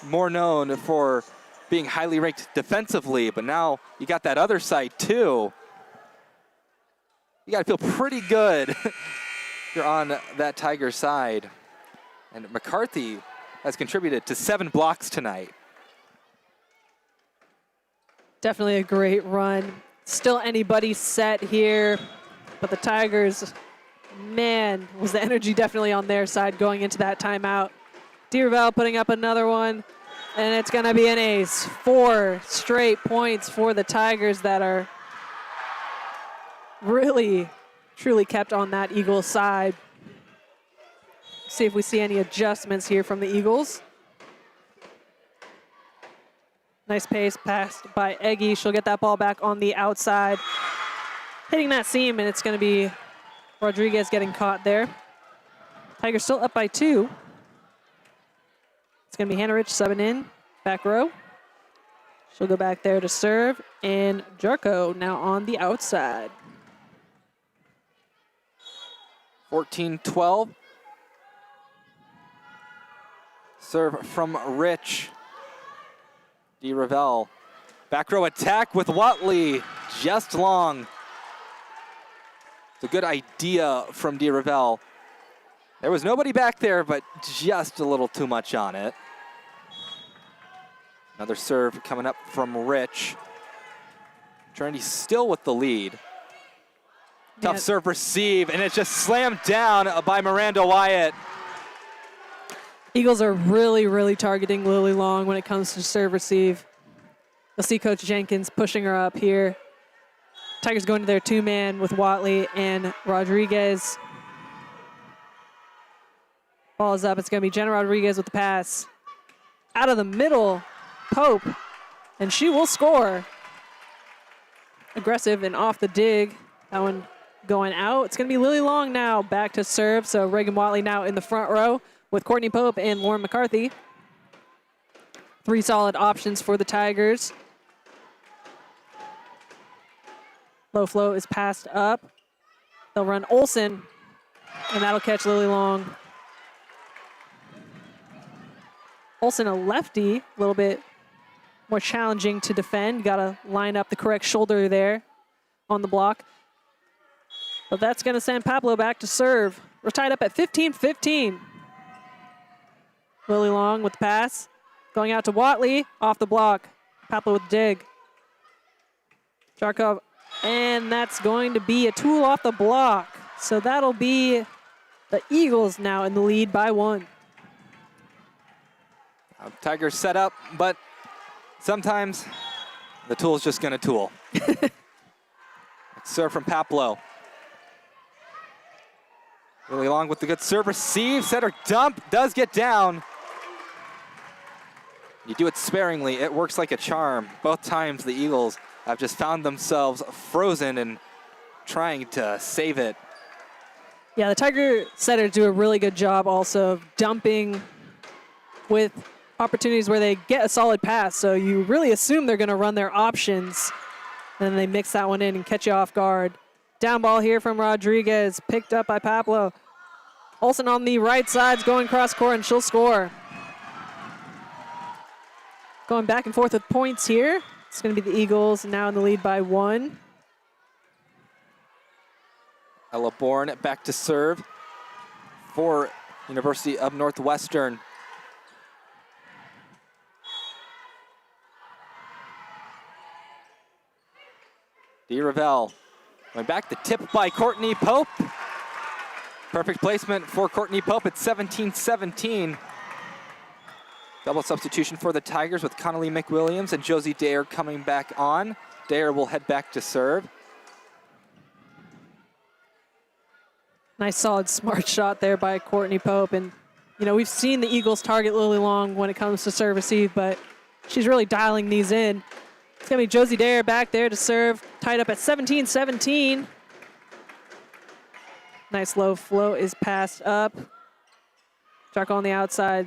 more known for being highly ranked defensively, but now you got that other side too. You got to feel pretty good you're on that Tiger side. And McCarthy has contributed to 7 blocks tonight. Definitely a great run. Still anybody's set here, but the Tigers, man, was the energy definitely on their side going into that timeout. DeRavel putting up another one, and it's going to be an ace. 4 straight points for the Tigers that are really, truly kept on that Eagles side. See if we see any adjustments here from the Eagles. Nice pace passed by Eggy. She'll get that ball back on the outside. Hitting that seam, and it's going to be Rodriguez getting caught there. Tigers still up by 2. It's going to be Hannah Rich subbing in, back row. She'll go back there to serve, and Jarko now on the outside. 14-12. Serve from Rich. DeRavel. Back row attack with Watley. Just long. It's a good idea from DeRavel. There was nobody back there, but just a little too much on it. Another serve coming up from Rich. Trinity still with the lead. Tough serve receive, and it's just slammed down by Miranda Wyatt. Eagles are really, really targeting Lily Long when it comes to serve receive. You'll see Coach Jenkins pushing her up here. Tigers going to their 2-man with Watley and Rodriguez. Ball is up. It's going to be Jenna Rodriguez with the pass. Out of the middle, Pope, and she will score. Aggressive and off the dig. That one going out. It's going to be Lily Long now back to serve. So Reagan Watley now in the front row with Courtney Pope and Lauren McCarthy. 3 solid options for the Tigers. Low flow is passed up. They'll run Olsen, and that'll catch Lily Long. Olsen, a lefty, a little bit more challenging to defend. Got to line up the correct shoulder there on the block. But that's going to send Pablo back to serve. We're tied up at 15-15. Lily Long with the pass. Going out to Watley, off the block. Pablo with the dig. Jarkov, and that's going to be a tool off the block. So that'll be the Eagles now in the lead by 1. Tigers set up, but sometimes the tool's just going to tool. Serve from Pablo. Really long with the good serve receive. Setter dump does get down. You do it sparingly, it works like a charm. Both times the Eagles have just found themselves frozen and trying to save it. Yeah, the Tiger setters do a really good job also of dumping with opportunities where they get a solid pass. So you really assume they're going to run their options. And then they mix that one in and catch you off guard. Down ball here from Rodriguez, picked up by Pablo. Olsen on the right side's going cross court, and she'll score. Going back and forth with points here. It's going to be the Eagles now in the lead by 1. Ella Bourne back to serve for University of Northwestern. DeRavel going back, the tip by Courtney Pope. Perfect placement for Courtney Pope at 17-17. Double substitution for the Tigers with Connolly McWilliams and Josie Dare coming back on. Dare will head back to serve. Nice, solid, smart shot there by Courtney Pope. And, you know, we've seen the Eagles target Lily Long when it comes to serve receive, but she's really dialing these in. It's going to be Josie Dare back there to serve, tied up at 17-17. Nice low float is passed up. Jarko on the outside.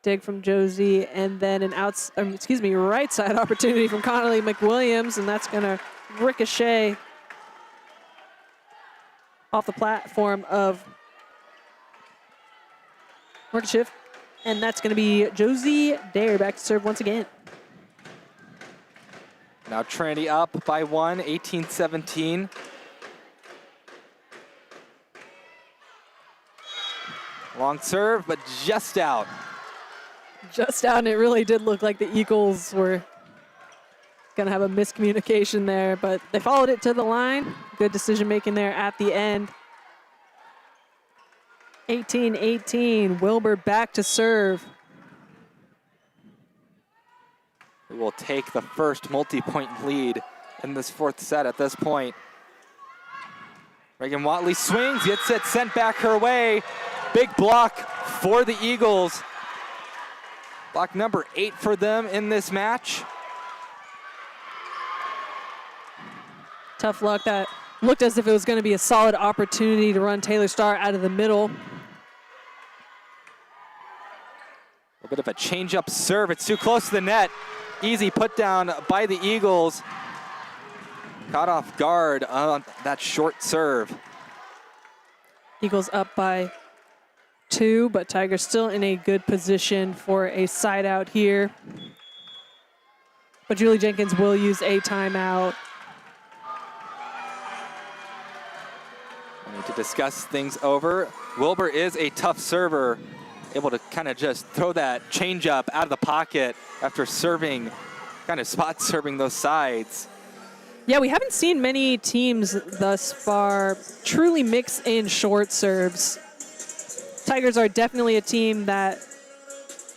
Dig from Josie, and then an right side opportunity from Connolly McWilliams, and that's going to ricochet off the platform of Murkachev, and that's going to be Josie Dare back to serve once again. Now Trinity up by 1, 18-17. Long serve, but just out. Just out, and it really did look like the Eagles were going to have a miscommunication there, but they followed it to the line. Good decision-making there at the end. 18-18, Wilbur back to serve. We will take the first multi-point lead in this fourth set at this point. Reagan Watley swings, gets it sent back her way. Big block for the Eagles. Block number 8 for them in this match. Tough luck. That looked as if it was going to be a solid opportunity to run Taylor Starr out of the middle. A bit of a change-up serve. It's too close to the net. Easy put down by the Eagles. Caught off guard on that short serve. Eagles up by 2, but Tigers still in a good position for a side out here. But Julie Jenkins will use a timeout. We need to discuss things over. Wilbur is a tough server, able to kind of just throw that change up out of the pocket after serving, kind of spot serving those sides. Yeah, we haven't seen many teams thus far truly mix in short serves. Tigers are definitely a team that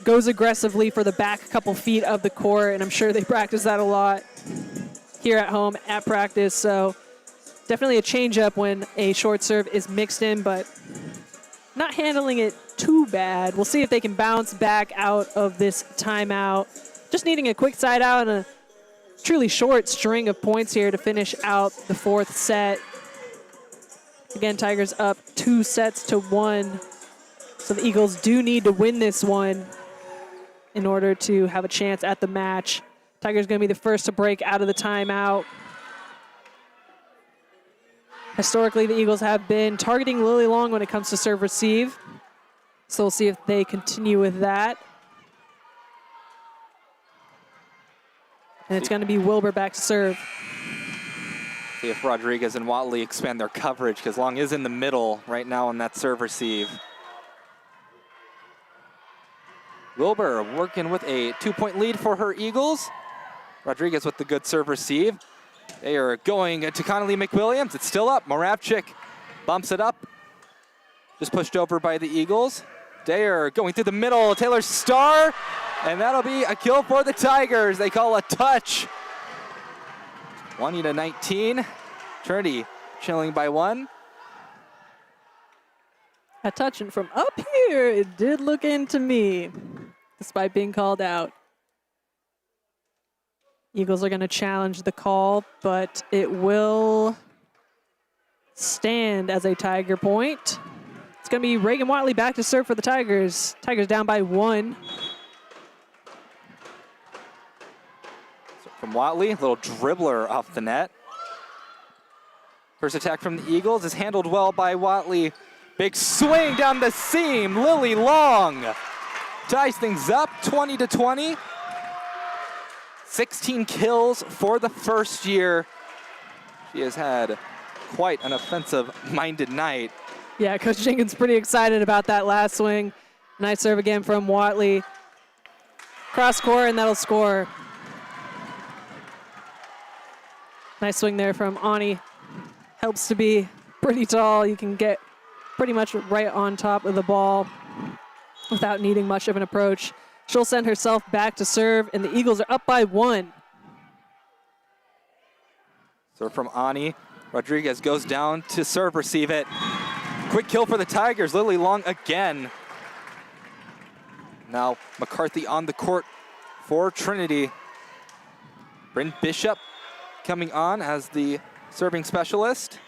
goes aggressively for the back couple feet of the court, and I'm sure they practice that a lot here at home at practice. So definitely a change up when a short serve is mixed in, but not handling it too bad. We'll see if they can bounce back out of this timeout. Just needing a quick side out and a truly short string of points here to finish out the fourth set. Again, Tigers up 2-1. So the Eagles do need to win this one in order to have a chance at the match. Tigers going to be the first to break out of the timeout. Historically, the Eagles have been targeting Lily Long when it comes to serve receive. So we'll see if they continue with that. And it's going to be Wilbur back to serve. See if Rodriguez and Watley expand their coverage, because Long is in the middle right now on that serve receive. Wilbur working with a 2-point lead for her Eagles. Rodriguez with the good serve receive. They are going to Connolly McWilliams. It's still up. Moravchik bumps it up. Just pushed over by the Eagles. They are going through the middle. Taylor Starr. And that'll be a kill for the Tigers. They call a touch. 20-19. Trinity trailing by 1. A touch, and from up here, it did look into me. despite being called out. Eagles are going to challenge the call, but it will stand as a Tiger point. It's going to be Reagan Watley back to serve for the Tigers. Tigers down by 1. So from Watley, a little dribbler off the net. First attack from the Eagles is handled well by Watley. Big swing down the seam. Lily Long ties things up, 20-20. 16 kills for the first year. She has had quite an offensive-minded night. Yeah, Coach Jenkins pretty excited about that last swing. Nice serve again from Watley. Cross court, and that'll score. Nice swing there from Ani. Helps to be pretty tall. You can get pretty much right on top of the ball without needing much of an approach. She'll send herself back to serve, and the Eagles are up by 1. Serve from Ani. Rodriguez goes down to serve, receive it. Quick kill for the Tigers. Lily Long again. Now McCarthy on the court for Trinity. Bryn Bishop coming on as the serving specialist.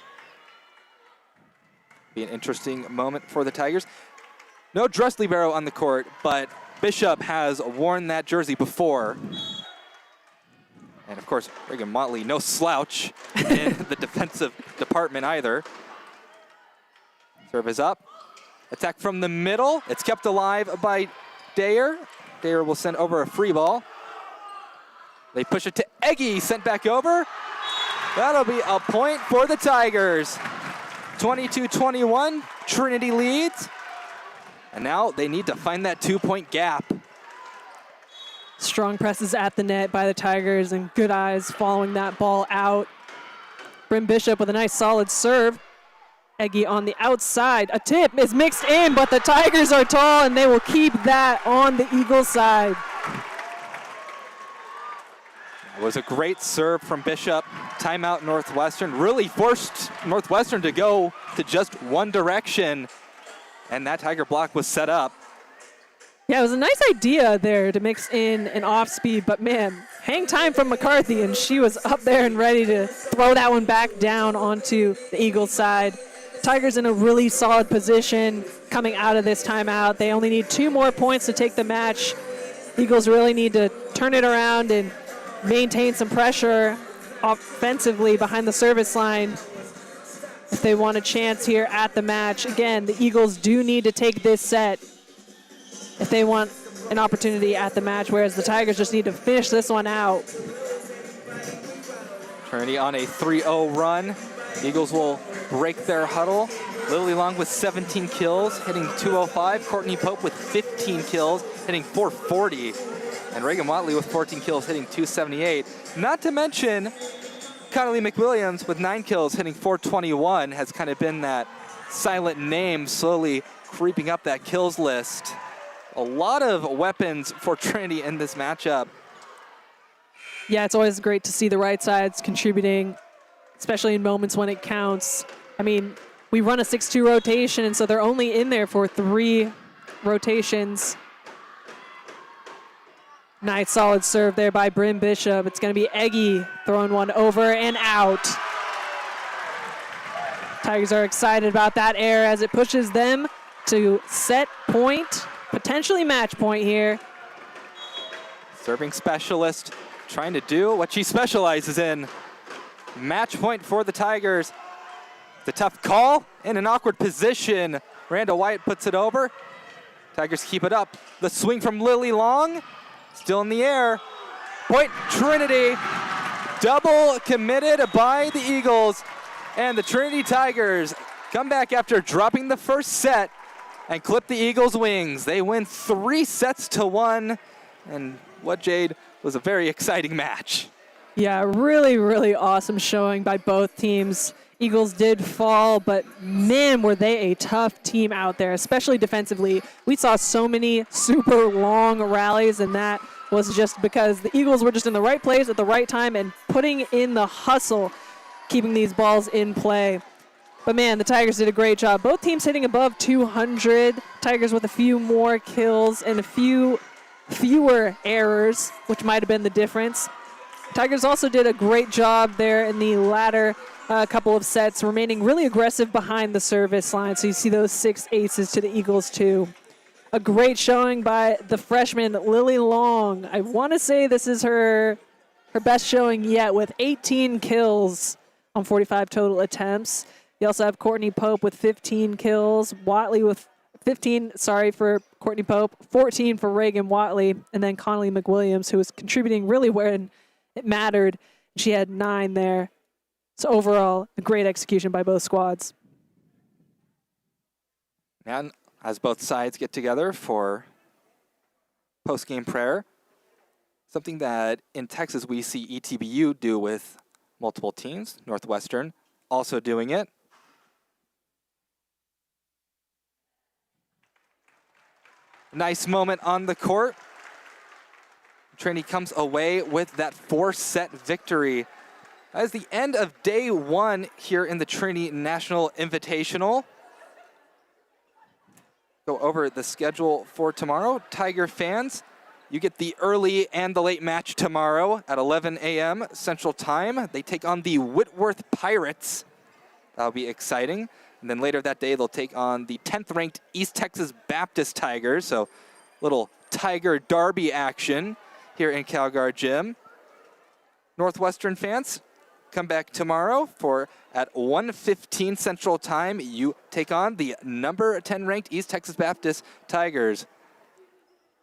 Be an interesting moment for the Tigers. No dress libero on the court, but Bishop has worn that jersey before. And of course, Reagan Motley, no slouch in the defensive department either. Serve is up. Attack from the middle. It's kept alive by Dayer. Dayer will send over a free ball. They push it to Eggy, sent back over. That'll be a point for the Tigers. 22-21, Trinity leads. And now they need to find that 2-point gap. Strong presses at the net by the Tigers, and good eyes following that ball out. Bryn Bishop with a nice solid serve. Eggy on the outside. A tip is mixed in, but the Tigers are tall, and they will keep that on the Eagles side. It was a great serve from Bishop. Timeout Northwestern. Really forced Northwestern to go to just one direction, and that Tiger block was set up. Yeah, it was a nice idea there to mix in an off speed, but man, hang time from McCarthy, and she was up there and ready to throw that one back down onto the Eagles side. Tigers in a really solid position coming out of this timeout. They only need 2 more points to take the match. Eagles really need to turn it around and maintain some pressure offensively behind the service line if they want a chance here at the match. Again, the Eagles do need to take this set if they want an opportunity at the match, whereas the Tigers just need to finish this one out. Trinity on a 3-0 run. Eagles will break their huddle. Lily Long with 17 kills, hitting 205. Courtney Pope with 15 kills, hitting 440. And Reagan Watley with 14 kills, hitting 278. Not to mention, Connolly McWilliams with 9 kills, hitting 421, has kind of been that silent name slowly creeping up that kills list. A lot of weapons for Trinity in this matchup. Yeah, it's always great to see the right sides contributing, especially in moments when it counts. I mean, we run a 6-2 rotation, and so they're only in there for 3 rotations. Nice solid serve there by Bryn Bishop. It's going to be Eggy throwing one over and out. Tigers are excited about that error as it pushes them to set point, potentially match point here. Serving specialist trying to do what she specializes in. Match point for the Tigers. The tough call in an awkward position. Randall White puts it over. Tigers keep it up. The swing from Lily Long. Still in the air. Point Trinity. Double committed by the Eagles. And the Trinity Tigers come back after dropping the first set and clip the Eagles' wings. They win 3-1. And what, Jade, was a very exciting match. Yeah, really, really awesome showing by both teams. Eagles did fall, but man, were they a tough team out there, especially defensively. We saw so many super long rallies, and that was just because the Eagles were just in the right place at the right time and putting in the hustle, keeping these balls in play. But man, the Tigers did a great job. Both teams hitting above 200. Tigers with a few more kills and a few fewer errors, which might have been the difference. Tigers also did a great job there in the latter couple of sets, remaining really aggressive behind the service line. So you see those 6 aces to the Eagles, too. A great showing by the freshman, Lily Long. I want to say this is her best showing yet, with 18 kills on 45 total attempts. You also have Courtney Pope with 15 kills, Watley with 15, sorry for Courtney Pope, 14 for Reagan Watley, and then Connolly McWilliams, who was contributing really when it mattered. She had 9 there. So overall, a great execution by both squads. And as both sides get together for post-game prayer, something that in Texas we see ETBU do with multiple teams, Northwestern also doing it. Nice moment on the court. Trinity comes away with that 4-set victory. That is the end of day 1 here in the Trinity National Invitational. Go over the schedule for tomorrow. Tiger fans, you get the early and the late match tomorrow at 11 a.m. Central Time. They take on the Whitworth Pirates. That'll be exciting. And then later that day, they'll take on the 10th-ranked East Texas Baptist Tigers. So little Tiger Derby action here in CalGuard Gym. Northwestern fans, come back tomorrow for at 1:15 Central Time. You take on the number 10-ranked East Texas Baptist Tigers.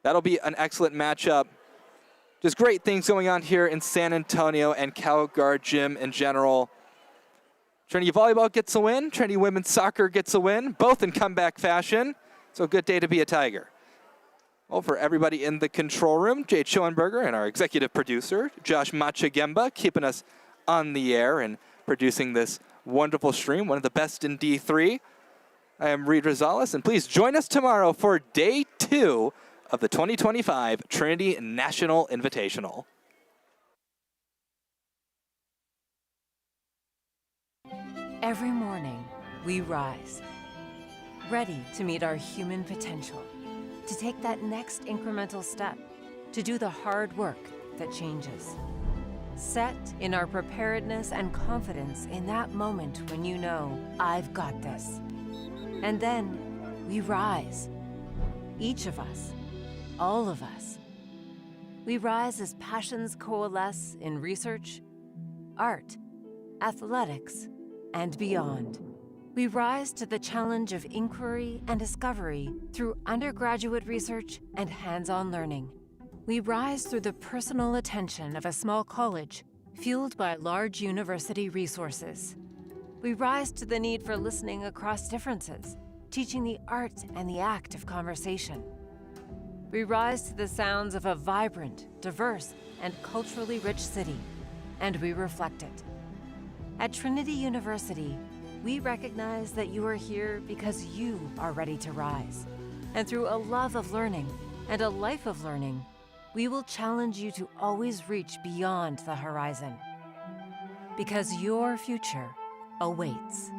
That'll be an excellent matchup. Just great things going on here in San Antonio and CalGuard Gym in general. Trinity Volleyball gets a win. Trinity Women's Soccer gets a win, both in comeback fashion. So a good day to be a Tiger. Well, for everybody in the control room, Jade Schoenberger and our executive producer, Josh Machagemba, keeping us on the air and producing this wonderful stream, one of the best in D3. I am Reed Rosales, and please join us tomorrow for day 2 of the 2025 Trinity National Invitational. Every morning, we rise, ready to meet our human potential, to take that next incremental step, to do the hard work that changes. Set in our preparedness and confidence in that moment when you know, I've got this. And then we rise. Each of us, all of us. We rise as passions coalesce in research, art, athletics, and beyond. We rise to the challenge of inquiry and discovery through undergraduate research and hands-on learning. We rise through the personal attention of a small college, fueled by large university resources. We rise to the need for listening across differences, teaching the art and the act of conversation. We rise to the sounds of a vibrant, diverse, and culturally rich city, and we reflect it. At Trinity University, we recognize that you are here because you are ready to rise. And through a love of learning and a life of learning, we will challenge you to always reach beyond the horizon. Because your future awaits.